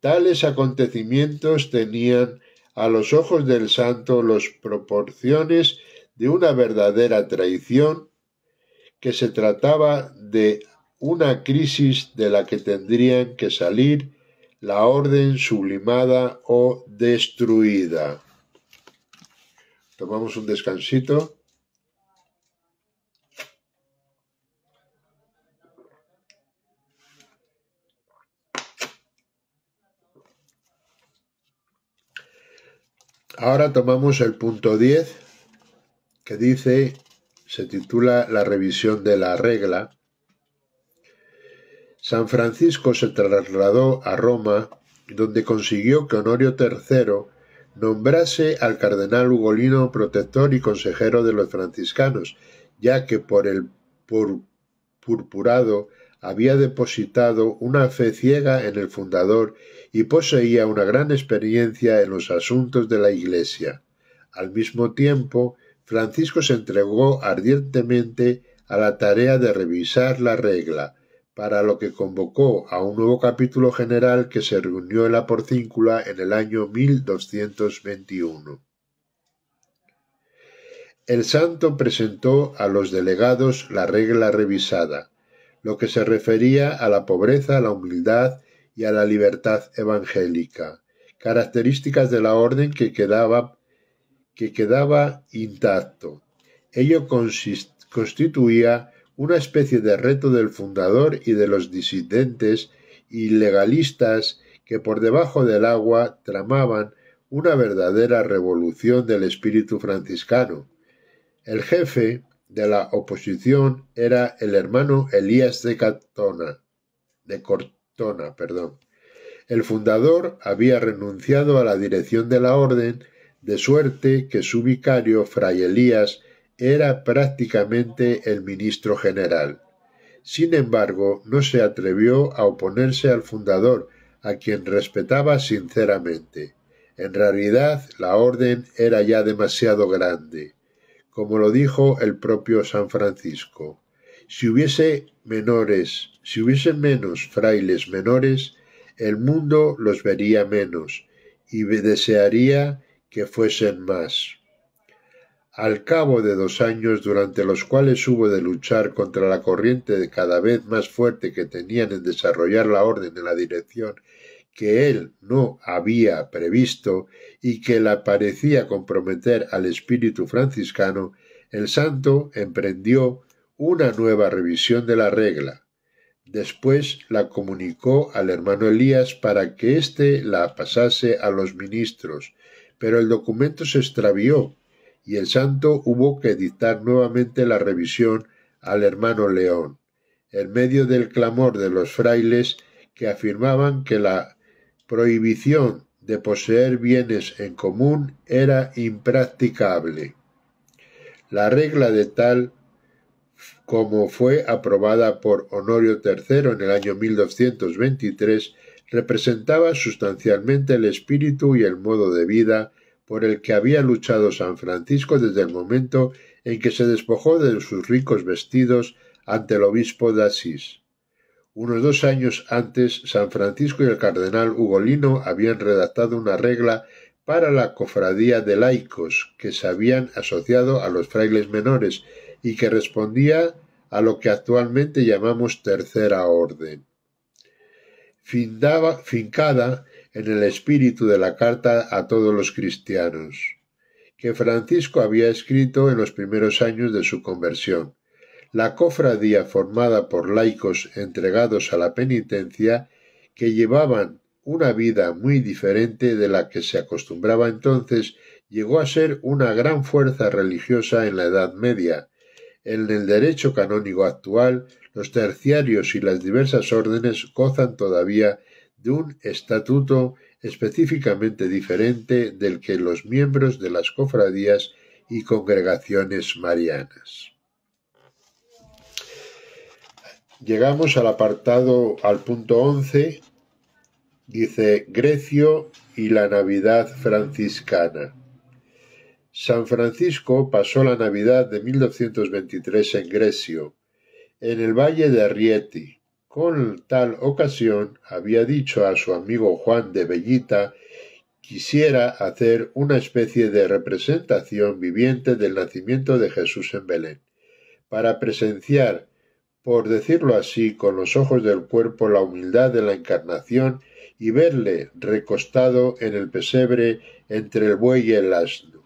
Tales acontecimientos tenían a los ojos del santo las proporciones de una verdadera traición, que se trataba de una crisis de la que tendrían que salir la orden sublimada o destruida. Tomamos un descansito. Ahora tomamos el punto 10, que se titula La revisión de la regla. San Francisco se trasladó a Roma, donde consiguió que Honorio III nombrase al cardenal Ugolino protector y consejero de los franciscanos, ya que por el purpurado había depositado una fe ciega en el fundador y poseía una gran experiencia en los asuntos de la Iglesia. Al mismo tiempo, Francisco se entregó ardientemente a la tarea de revisar la regla, para lo que convocó a un nuevo capítulo general que se reunió en la Porcíncula en el año 1221. El santo presentó a los delegados la regla revisada, lo que se refería a la pobreza, la humildad y a la libertad evangélica, características de la orden que quedaba intacto. Ello constituía una especie de reto del fundador y de los disidentes y legalistas que por debajo del agua tramaban una verdadera revolución del espíritu franciscano. El jefe de la oposición era el hermano Elías de Cortona. El fundador había renunciado a la dirección de la orden, de suerte que su vicario, Fray Elías, era prácticamente el ministro general. Sin embargo, no se atrevió a oponerse al fundador, a quien respetaba sinceramente. En realidad, la orden era ya demasiado grande. Como lo dijo el propio San Francisco, si hubiese menos frailes menores, el mundo los vería menos y desearía que fuesen más. Al cabo de 2 años, durante los cuales hubo de luchar contra la corriente cada vez más fuerte que tenían en desarrollar la orden en la dirección que él no había previsto y que la parecía comprometer al espíritu franciscano, el santo emprendió una nueva revisión de la regla. Después la comunicó al hermano Elías para que éste la pasase a los ministros, pero el documento se extravió y el santo hubo que dictar nuevamente la revisión al hermano León, en medio del clamor de los frailes que afirmaban que la prohibición de poseer bienes en común era impracticable. La regla de tal como fue aprobada por Honorio III en el año 1223, representaba sustancialmente el espíritu y el modo de vida por el que había luchado San Francisco desde el momento en que se despojó de sus ricos vestidos ante el obispo de Asís. Unos 2 años antes, San Francisco y el cardenal Ugolino habían redactado una regla para la cofradía de laicos que se habían asociado a los frailes menores y que respondía a lo que actualmente llamamos Tercera Orden. Fincada en el espíritu de la carta a todos los cristianos, que Francisco había escrito en los primeros años de su conversión. La cofradía, formada por laicos entregados a la penitencia, que llevaban una vida muy diferente de la que se acostumbraba entonces, llegó a ser una gran fuerza religiosa en la Edad Media. En el derecho canónico actual, los terciarios y las diversas órdenes gozan todavía de un estatuto específicamente diferente del que los miembros de las cofradías y congregaciones marianas. Llegamos al punto 11, dice Grecio y la Navidad franciscana. San Francisco pasó la Navidad de 1223 en Grecio, en el valle de Rieti. Con tal ocasión había dicho a su amigo Juan de Bellita quisiera hacer una especie de representación viviente del nacimiento de Jesús en Belén, para presenciar, por decirlo así, con los ojos del cuerpo la humildad de la encarnación y verle recostado en el pesebre entre el buey y el asno.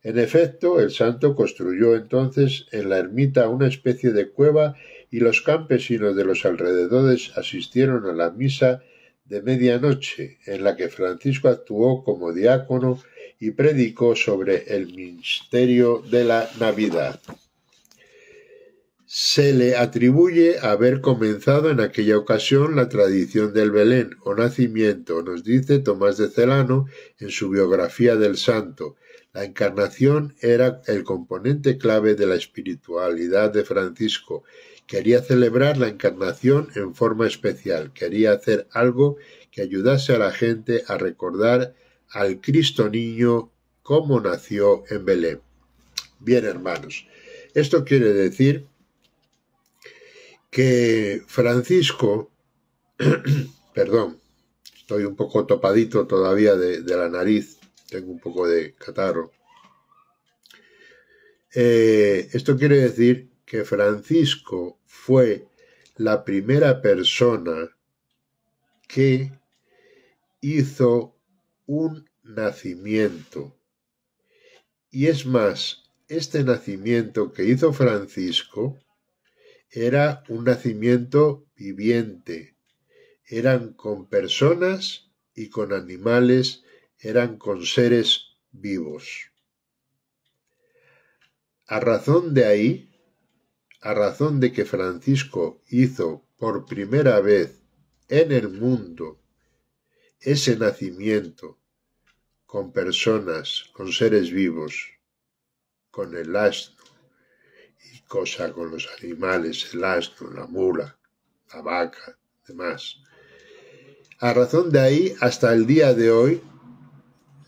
En efecto, el santo construyó entonces en la ermita una especie de cueva y los campesinos de los alrededores asistieron a la misa de medianoche, en la que Francisco actuó como diácono y predicó sobre el misterio de la Navidad. Se le atribuye haber comenzado en aquella ocasión la tradición del Belén o nacimiento, nos dice Tomás de Celano en su biografía del santo. La encarnación era el componente clave de la espiritualidad de Francisco. Quería celebrar la encarnación en forma especial, quería hacer algo que ayudase a la gente a recordar al Cristo niño como nació en Belén. Bien, hermanos, esto quiere decir que Francisco, perdón, estoy un poco topadito todavía de la nariz, tengo un poco de catarro. Esto quiere decir que Francisco fue la primera persona que hizo un nacimiento. Y es más, este nacimiento que hizo Francisco era un nacimiento viviente. Eran con personas y con animales, eran con seres vivos. A razón de que Francisco hizo por primera vez en el mundo ese nacimiento con personas, con seres vivos, con el asno y con los animales, el asno, la mula, la vaca, demás. A razón de ahí, hasta el día de hoy,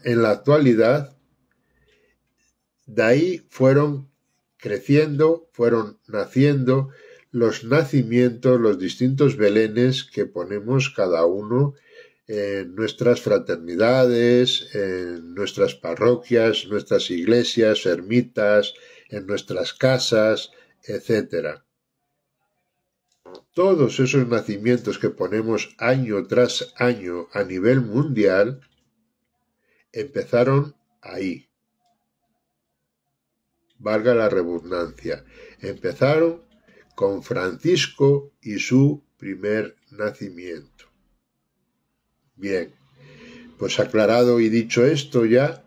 en la actualidad, de ahí fueron creciendo, fueron naciendo los nacimientos, los distintos belenes que ponemos cada uno en nuestras fraternidades, en nuestras parroquias, nuestras iglesias, ermitas, en nuestras casas, etc. Todos esos nacimientos que ponemos año tras año a nivel mundial empezaron ahí. Valga la redundancia. Empezaron con Francisco y su primer nacimiento. Bien, pues aclarado y dicho esto ya,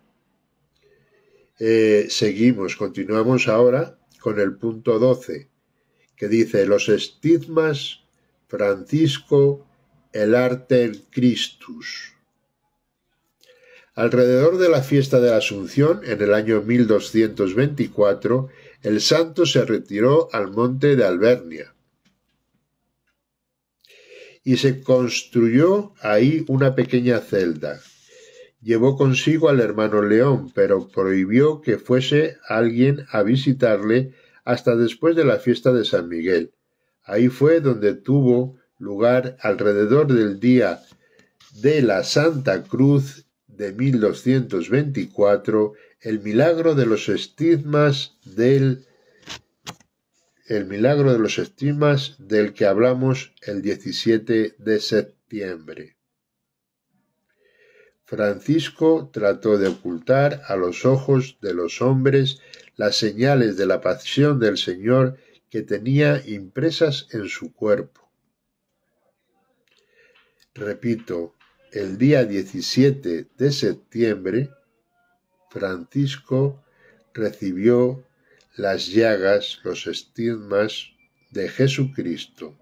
continuamos ahora con el punto 12, que dice los estigmas Francisco el Arter Christus. Alrededor de la fiesta de la Asunción, en el año 1224, el santo se retiró al monte de Albernia y se construyó ahí una pequeña celda. Llevó consigo al hermano León, pero prohibió que fuese alguien a visitarle hasta después de la fiesta de San Miguel. Ahí fue donde tuvo lugar, alrededor del día de la Santa Cruz de 1224, el milagro de los estigmas del que hablamos el 17 de septiembre. Francisco trató de ocultar a los ojos de los hombres las señales de la pasión del Señor que tenía impresas en su cuerpo. Repito, el día 17 de septiembre, Francisco recibió las llagas, los estigmas de Jesucristo.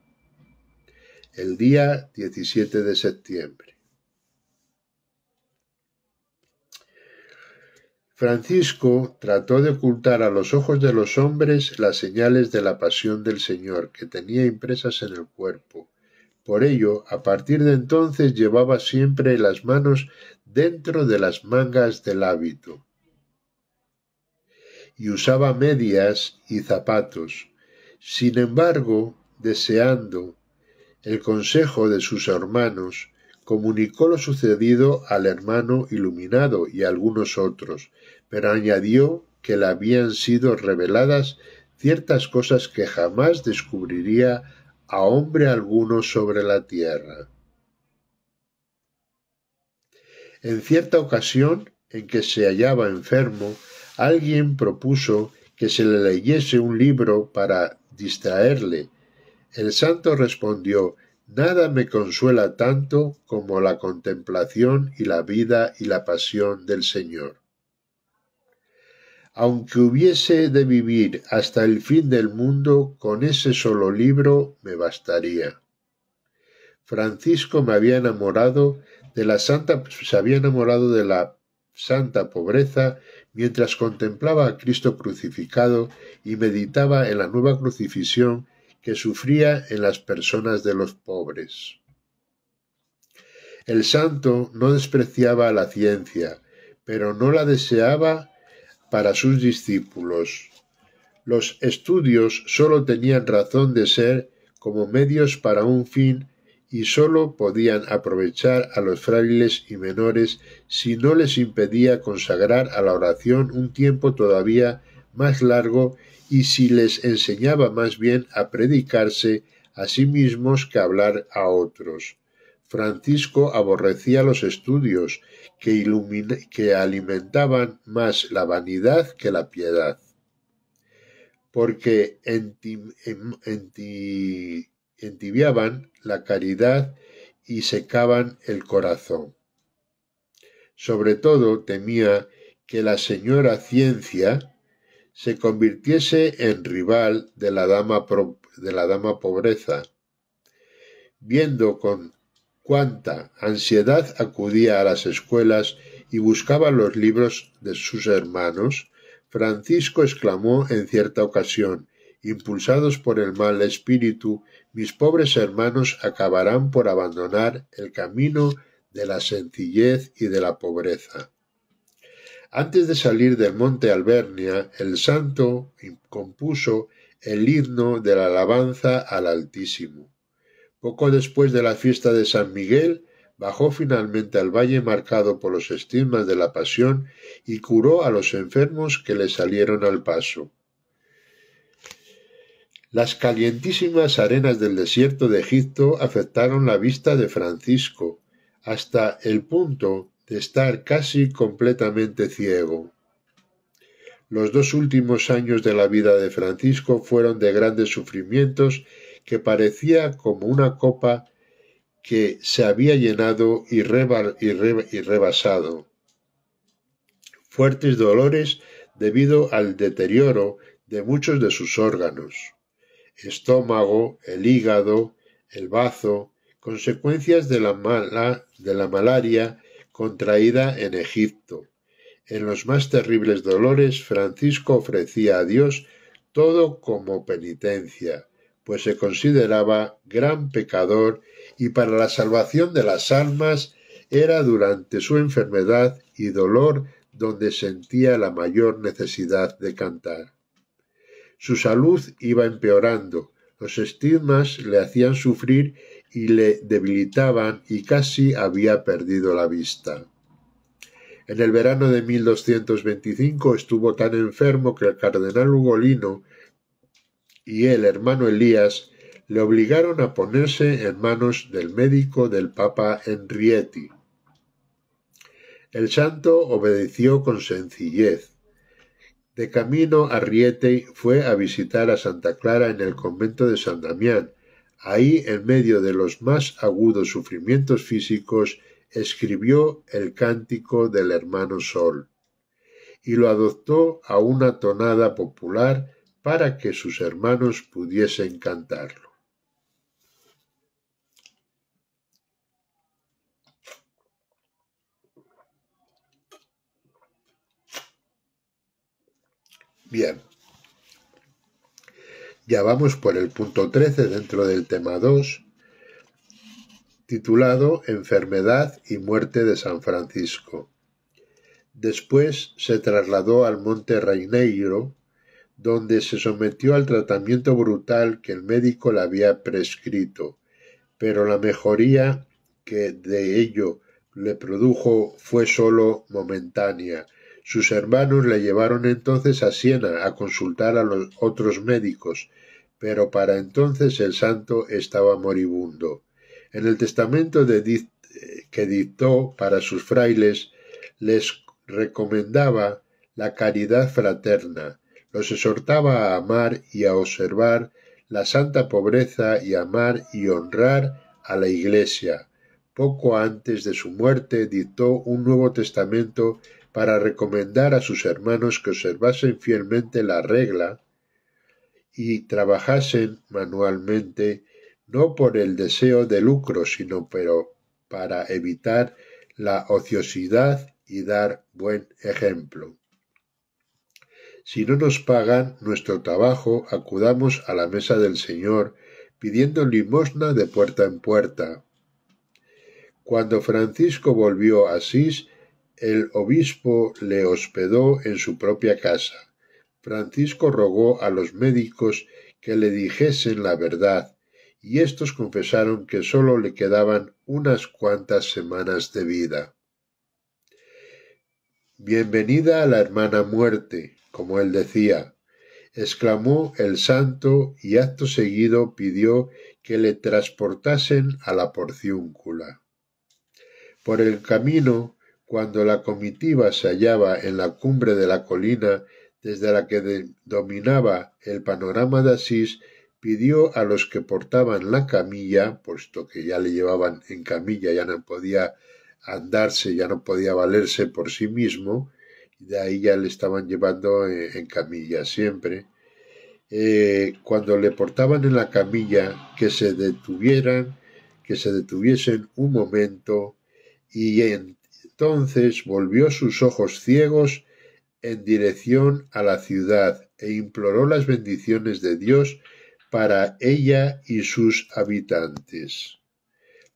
El día 17 de septiembre. Francisco trató de ocultar a los ojos de los hombres las señales de la pasión del Señor que tenía impresas en el cuerpo. Por ello, a partir de entonces llevaba siempre las manos dentro de las mangas del hábito y usaba medias y zapatos. Sin embargo, deseando el consejo de sus hermanos, comunicó lo sucedido al hermano iluminado y a algunos otros, pero añadió que le habían sido reveladas ciertas cosas que jamás descubriría a hombre alguno sobre la tierra. En cierta ocasión en que se hallaba enfermo, alguien propuso que se le leyese un libro para distraerle. El santo respondió: «Nada me consuela tanto como la contemplación y la vida y la pasión del Señor. Aunque hubiese de vivir hasta el fin del mundo, con ese solo libro me bastaría». Francisco se había enamorado de la santa pobreza mientras contemplaba a Cristo crucificado y meditaba en la nueva crucifixión que sufría en las personas de los pobres. El santo no despreciaba la ciencia, pero no la deseaba para sus discípulos. Los estudios sólo tenían razón de ser como medios para un fin y sólo podían aprovechar a los frailes y menores si no les impedía consagrar a la oración un tiempo todavía más largo y si les enseñaba más bien a predicarse a sí mismos que a hablar a otros. Francisco aborrecía los estudios que alimentaban más la vanidad que la piedad, porque entibiaban la caridad y secaban el corazón. Sobre todo temía que la señora ciencia se convirtiese en rival de la dama pobreza. Viendo con cuánta ansiedad acudía a las escuelas y buscaba los libros de sus hermanos, Francisco exclamó en cierta ocasión: impulsados por el mal espíritu, mis pobres hermanos acabarán por abandonar el camino de la sencillez y de la pobreza. Antes de salir del monte Albernia, el santo compuso el himno de la alabanza al Altísimo. Poco después de la fiesta de San Miguel, bajó finalmente al valle marcado por los estigmas de la pasión y curó a los enfermos que le salieron al paso. Las calientísimas arenas del desierto de Egipto afectaron la vista de Francisco, hasta el punto de estar casi completamente ciego. Los 2 últimos años de la vida de Francisco fueron de grandes sufrimientos que parecía como una copa que se había llenado y rebasado. Fuertes dolores debido al deterioro de muchos de sus órganos: estómago, el hígado, el bazo, consecuencias de la malaria contraída en Egipto. En los más terribles dolores, Francisco ofrecía a Dios todo como penitencia, pues se consideraba gran pecador y para la salvación de las almas era durante su enfermedad y dolor donde sentía la mayor necesidad de cantar. Su salud iba empeorando, los estigmas le hacían sufrir y le debilitaban y casi había perdido la vista. En el verano de 1225 estuvo tan enfermo que el cardenal Ugolino y el hermano Elías le obligaron a ponerse en manos del médico del Papa Henrieti. El santo obedeció con sencillez. De camino a Rieti fue a visitar a Santa Clara en el convento de San Damián. Ahí, en medio de los más agudos sufrimientos físicos, escribió el cántico del hermano Sol y lo adoptó a una tonada popular para que sus hermanos pudiesen cantarlo. Bien, ya vamos por el punto 13 dentro del tema 2, titulado Enfermedad y muerte de San Francisco. Después se trasladó al Monte Raineiro, donde se sometió al tratamiento brutal que el médico le había prescrito, pero la mejoría que de ello le produjo fue sólo momentánea. Sus hermanos le llevaron entonces a Siena a consultar a los otros médicos, pero para entonces el santo estaba moribundo. En el testamento que dictó para sus frailes les recomendaba la caridad fraterna, los exhortaba a amar y a observar la santa pobreza y amar y honrar a la Iglesia. Poco antes de su muerte dictó un Nuevo Testamento para recomendar a sus hermanos que observasen fielmente la regla y trabajasen manualmente, no por el deseo de lucro, sino para evitar la ociosidad y dar buen ejemplo. Si no nos pagan nuestro trabajo, acudamos a la mesa del Señor, pidiendo limosna de puerta en puerta. Cuando Francisco volvió a Asís, el obispo le hospedó en su propia casa. Francisco rogó a los médicos que le dijesen la verdad, y éstos confesaron que sólo le quedaban unas cuantas semanas de vida. Bienvenida a la hermana muerte, como él decía, exclamó el santo y acto seguido pidió que le transportasen a la Porciúncula. Por el camino, cuando la comitiva se hallaba en la cumbre de la colina desde la que dominaba el panorama de Asís, pidió a los que portaban la camilla, puesto que ya le llevaban en camilla, ya no podía andarse, ya no podía valerse por sí mismo, y de ahí ya le estaban llevando en camilla siempre. Cuando le portaban en la camilla, que se detuviesen un momento, y entonces volvió sus ojos ciegos en dirección a la ciudad e imploró las bendiciones de Dios para ella y sus habitantes.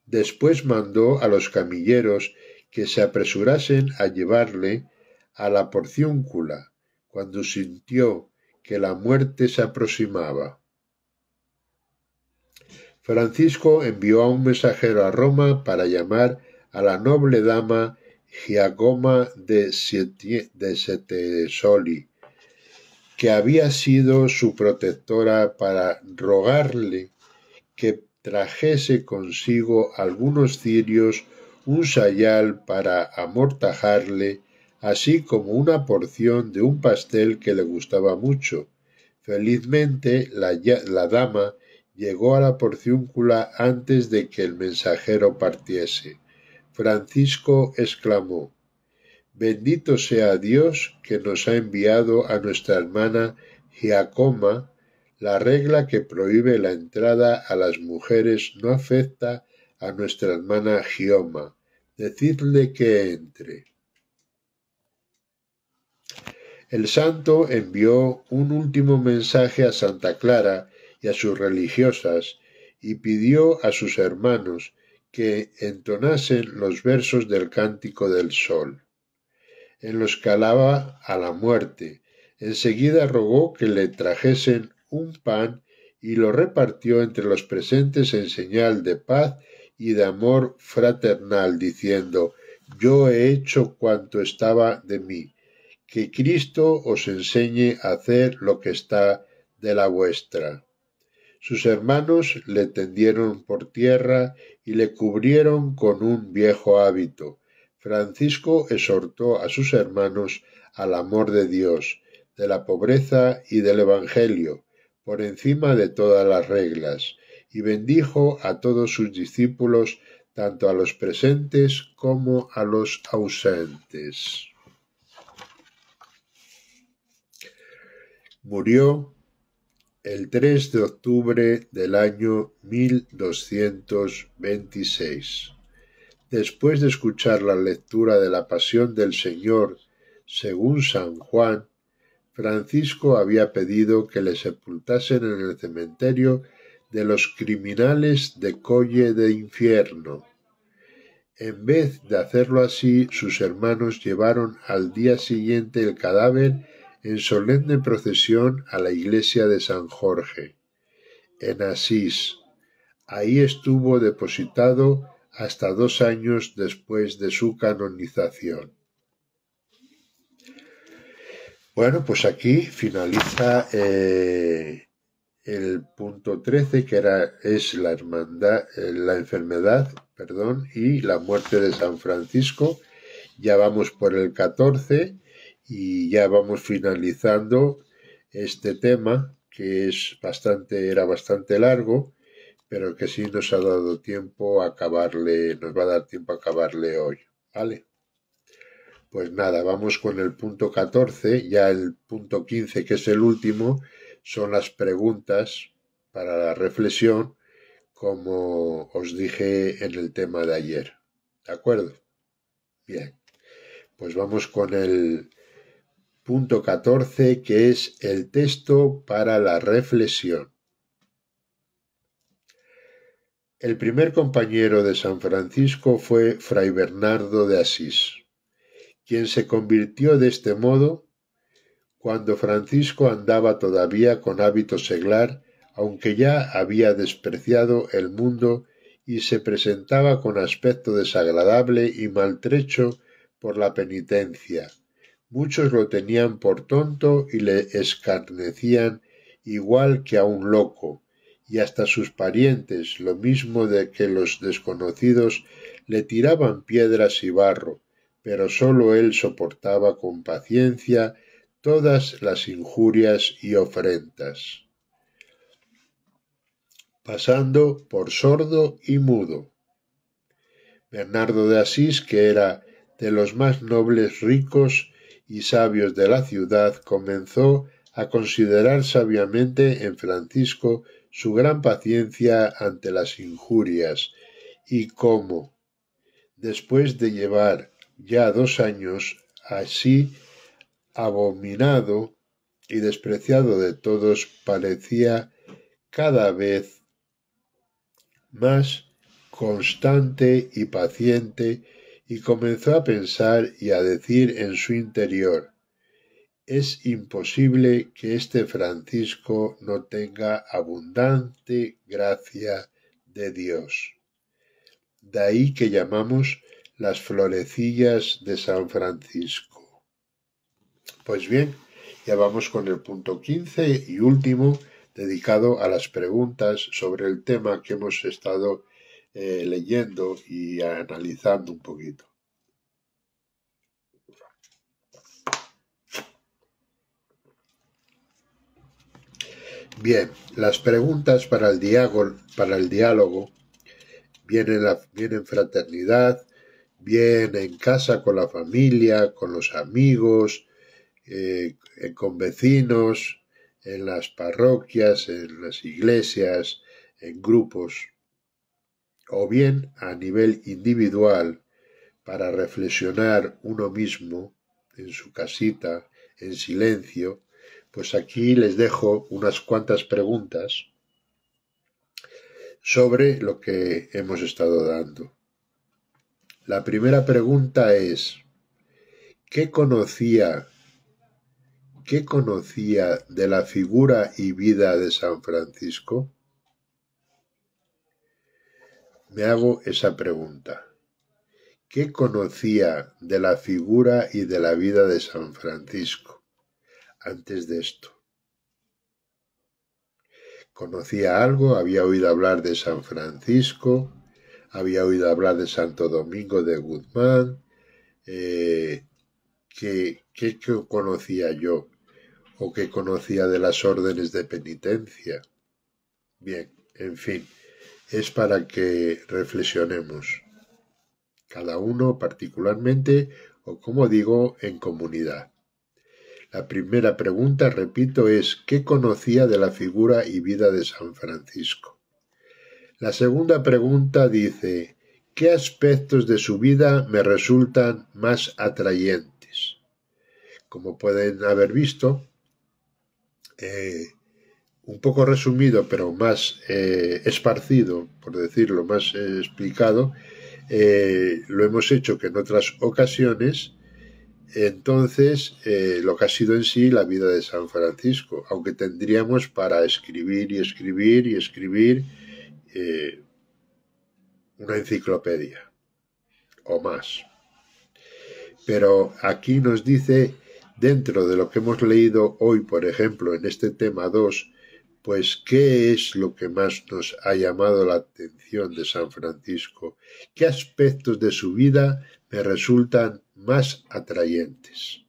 Después mandó a los camilleros que se apresurasen a llevarle a la Porciúncula, cuando sintió que la muerte se aproximaba. Francisco envió a un mensajero a Roma para llamar a la noble dama Giacoma de Setesoli, que había sido su protectora, para rogarle que trajese consigo algunos cirios, un sayal para amortajarle, así como una porción de un pastel que le gustaba mucho. Felizmente la dama llegó a la Porciúncula antes de que el mensajero partiese. Francisco exclamó: «Bendito sea Dios que nos ha enviado a nuestra hermana Giacoma. La regla que prohíbe la entrada a las mujeres no afecta a nuestra hermana Gioma. Decidle que entre». El santo envió un último mensaje a Santa Clara y a sus religiosas y pidió a sus hermanos que entonasen los versos del Cántico del Sol, en los que alaba a la muerte. Enseguida rogó que le trajesen un pan y lo repartió entre los presentes en señal de paz y de amor fraternal, diciendo: «Yo he hecho cuanto estaba de mí. Que Cristo os enseñe a hacer lo que está de la vuestra». Sus hermanos le tendieron por tierra y le cubrieron con un viejo hábito. Francisco exhortó a sus hermanos al amor de Dios, de la pobreza y del Evangelio, por encima de todas las reglas, y bendijo a todos sus discípulos, tanto a los presentes como a los ausentes. Murió el 3 de octubre del año 1226. Después de escuchar la lectura de la Pasión del Señor según San Juan, Francisco había pedido que le sepultasen en el cementerio de los criminales de Colle de Infierno. En vez de hacerlo así, sus hermanos llevaron al día siguiente el cadáver en solemne procesión a la iglesia de San Jorge, en Asís. Ahí estuvo depositado hasta 2 años después de su canonización. Bueno, pues aquí finaliza el punto 13, que es la enfermedad, y la muerte de San Francisco. Ya vamos por el 14 y ya vamos finalizando este tema, que era bastante largo, pero que sí nos ha dado tiempo a acabarle, nos va a dar tiempo a acabarle hoy, ¿vale? Pues nada, vamos con el punto 14, ya el punto 15, que es el último, son las preguntas para la reflexión, como os dije en el tema de ayer. ¿De acuerdo? Bien, pues vamos con el punto 14, que es el texto para la reflexión. El primer compañero de San Francisco fue Fray Bernardo de Asís, quien se convirtió de este modo cuando Francisco andaba todavía con hábito seglar, aunque ya había despreciado el mundo y se presentaba con aspecto desagradable y maltrecho por la penitencia, Muchos lo tenían por tonto y le escarnecían igual que a un loco, y hasta sus parientes, lo mismo de que los desconocidos, le tiraban piedras y barro, pero sólo él soportaba con paciencia todas las injurias y ofrendas, pasando por sordo y mudo. Bernardo de Asís, que era de los más nobles, ricos y sabios de la ciudad, comenzó a considerar sabiamente en Francisco su gran paciencia ante las injurias y cómo, después de llevar ya 2 años así abominado y despreciado de todos, parecía cada vez más constante y paciente, y comenzó a pensar y a decir en su interior: es imposible que este Francisco no tenga abundante gracia de Dios. De ahí que llamamos las florecillas de San Francisco. Pues bien, ya vamos con el punto 15 y último, dedicado a las preguntas sobre el tema que hemos estado leyendo y analizando un poquito. Bien, las preguntas para el diálogo bien en fraternidad, bien en casa con la familia, con los amigos, con vecinos, en las parroquias, en las iglesias, en grupos, o bien a nivel individual para reflexionar uno mismo en su casita, en silencio. Pues aquí les dejo unas cuantas preguntas sobre lo que hemos estado dando. La primera pregunta es: ¿qué conocía de la figura y vida de San Francisco? Me hago esa pregunta. ¿Qué conocía de la figura y de la vida de San Francisco antes de esto? ¿Conocía algo? ¿Había oído hablar de San Francisco? ¿Había oído hablar de Santo Domingo de Guzmán? ¿Qué conocía yo? ¿O qué conocía de las órdenes de penitencia? Bien, en fin, es para que reflexionemos, cada uno particularmente o, como digo, en comunidad. La primera pregunta, repito, es: ¿qué conocía de la figura y vida de San Francisco? La segunda pregunta dice: ¿qué aspectos de su vida me resultan más atrayentes? Como pueden haber visto, un poco resumido, pero más esparcido, por decirlo, más explicado, lo hemos hecho que en otras ocasiones. Entonces, lo que ha sido en sí la vida de San Francisco, aunque tendríamos para escribir y escribir y escribir una enciclopedia o más. Pero aquí nos dice, dentro de lo que hemos leído hoy, por ejemplo, en este tema 2, pues ¿qué es lo que más nos ha llamado la atención de San Francisco? ¿Qué aspectos de su vida me resultan más atrayentes?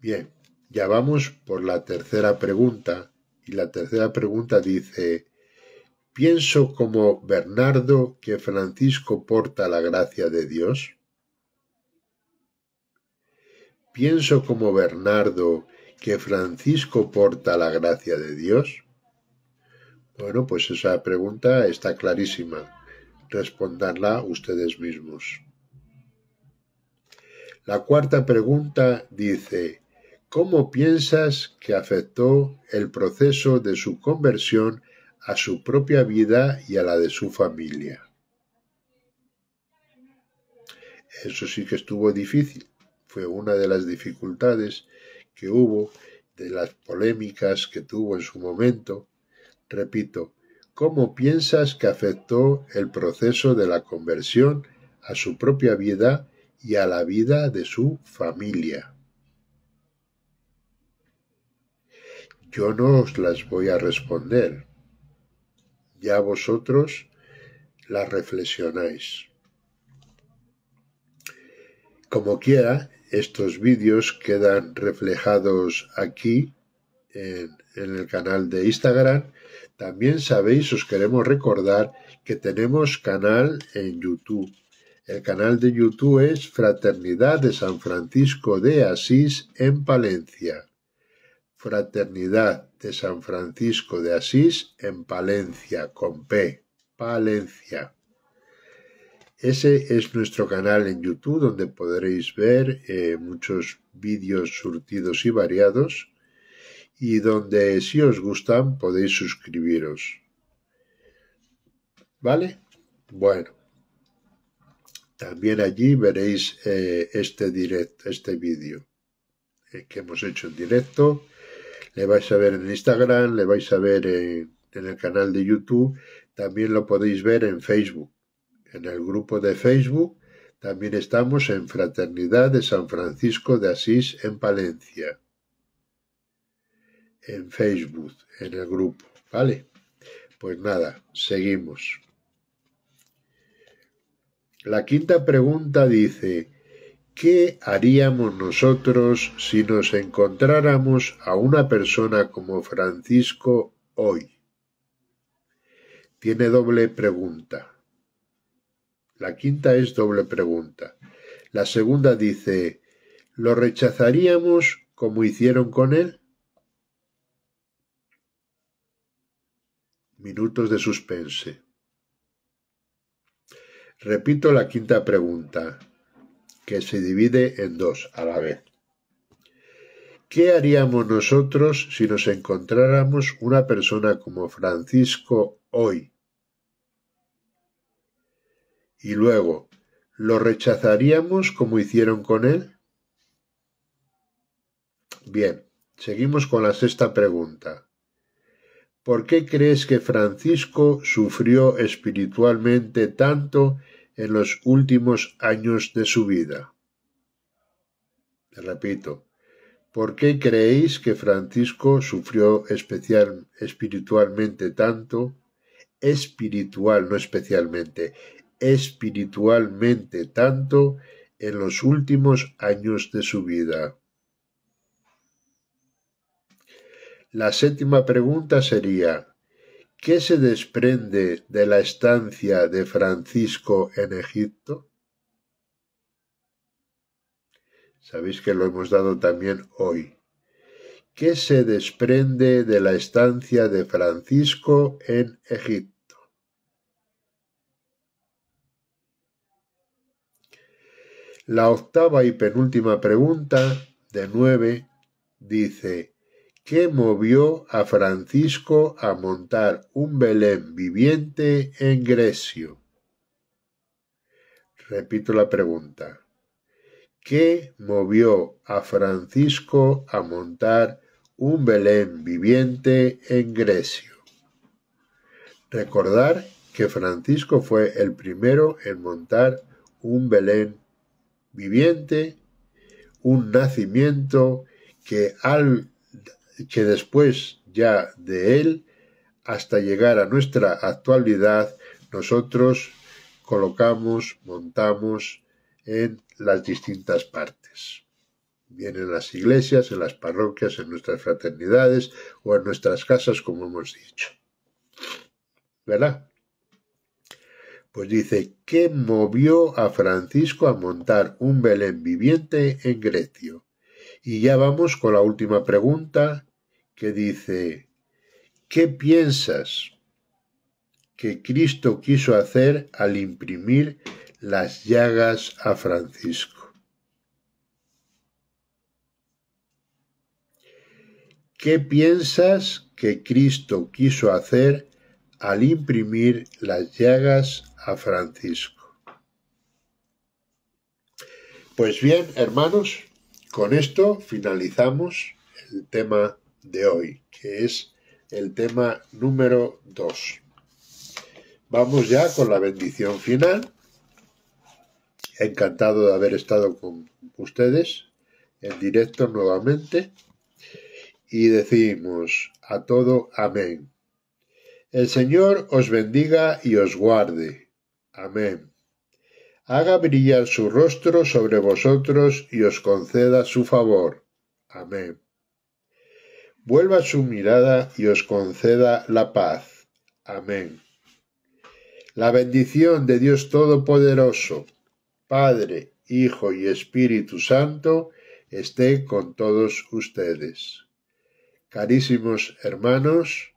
Bien, ya vamos por la tercera pregunta, y la tercera pregunta dice: ¿pienso como Bernardo que Francisco porta la gracia de Dios? ¿Pienso como Bernardo que Francisco porta la gracia de Dios? Bueno, pues esa pregunta está clarísima. Respóndanla ustedes mismos. La cuarta pregunta dice: ¿cómo piensas que afectó el proceso de su conversión a su propia vida y a la de su familia? Eso sí que estuvo difícil. Fue una de las dificultades que hubo, de las polémicas que tuvo en su momento. Repito, ¿cómo piensas que afectó el proceso de la conversión a su propia vida y a la vida de su familia. Yo no os las voy a responder, ya vosotros las reflexionáis. Como quiera, estos vídeos quedan reflejados aquí en el canal de Instagram. También sabéis, os queremos recordar que tenemos canal en YouTube. El canal de YouTube es Fraternidad de San Francisco de Asís en Palencia. Fraternidad de San Francisco de Asís en Palencia, con P, Palencia. Ese es nuestro canal en YouTube, donde podréis ver muchos vídeos surtidos y variados, y donde, si os gustan, podéis suscribiros. ¿Vale? Bueno, también allí veréis este vídeo que hemos hecho en directo. Le vais a ver en Instagram, le vais a ver en el canal de YouTube, también lo podéis ver en Facebook. En el grupo de Facebook también estamos en Fraternidad de San Francisco de Asís en Palencia. En Facebook, en el grupo, ¿vale? Pues nada, seguimos. La quinta pregunta dice: ¿qué haríamos nosotros si nos encontráramos a una persona como Francisco hoy? Tiene doble pregunta. La quinta es doble pregunta. La segunda dice: ¿lo rechazaríamos como hicieron con él? Minutos de suspense. Repito la quinta pregunta, que se divide en dos a la vez. ¿Qué haríamos nosotros si nos encontráramos una persona como Francisco hoy? Y luego, ¿lo rechazaríamos como hicieron con él? Bien, seguimos con la sexta pregunta. ¿Por qué crees que Francisco sufrió espiritualmente tanto en los últimos años de su vida? Te repito, ¿por qué creéis que Francisco sufrió espiritualmente tanto? Espiritual, no especialmente, espiritualmente tanto en los últimos años de su vida. La séptima pregunta sería: ¿qué se desprende de la estancia de Francisco en Egipto? Sabéis que lo hemos dado también hoy. ¿Qué se desprende de la estancia de Francisco en Egipto? La octava y penúltima pregunta, de 9, dice: ¿qué movió a Francisco a montar un Belén viviente en Grecio? Repito la pregunta. ¿Qué movió a Francisco a montar un Belén viviente en Grecio? Recordar que Francisco fue el primero en montar un Belén viviente, un nacimiento que después ya de él, hasta llegar a nuestra actualidad, nosotros colocamos, montamos en las distintas partes. Bien en las iglesias, en las parroquias, en nuestras fraternidades o en nuestras casas, como hemos dicho. ¿Verdad? Pues dice: ¿qué movió a Francisco a montar un Belén viviente en Grecio? Y ya vamos con la última pregunta, que dice: ¿qué piensas que Cristo quiso hacer al imprimir las llagas a Francisco? ¿Qué piensas que Cristo quiso hacer al imprimir las llagas a Francisco? Pues bien, hermanos, con esto finalizamos el tema de hoy, que es el tema número 2. Vamos ya con la bendición final Encantado de haber estado con ustedes en directo nuevamente. Y decimos a todo amén. El Señor os bendiga y os guarde. Amén. Haga brillar su rostro sobre vosotros y os conceda su favor. Amén. Vuelva su mirada y os conceda la paz. Amén. La bendición de Dios Todopoderoso, Padre, Hijo y Espíritu Santo, esté con todos ustedes. Carísimos hermanos,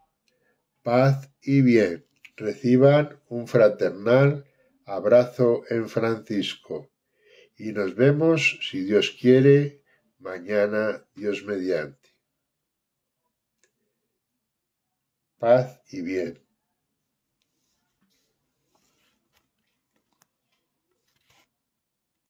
paz y bien. Reciban un fraternal abrazo en Francisco. Y nos vemos, si Dios quiere, mañana, Dios mediante. Paz y bien.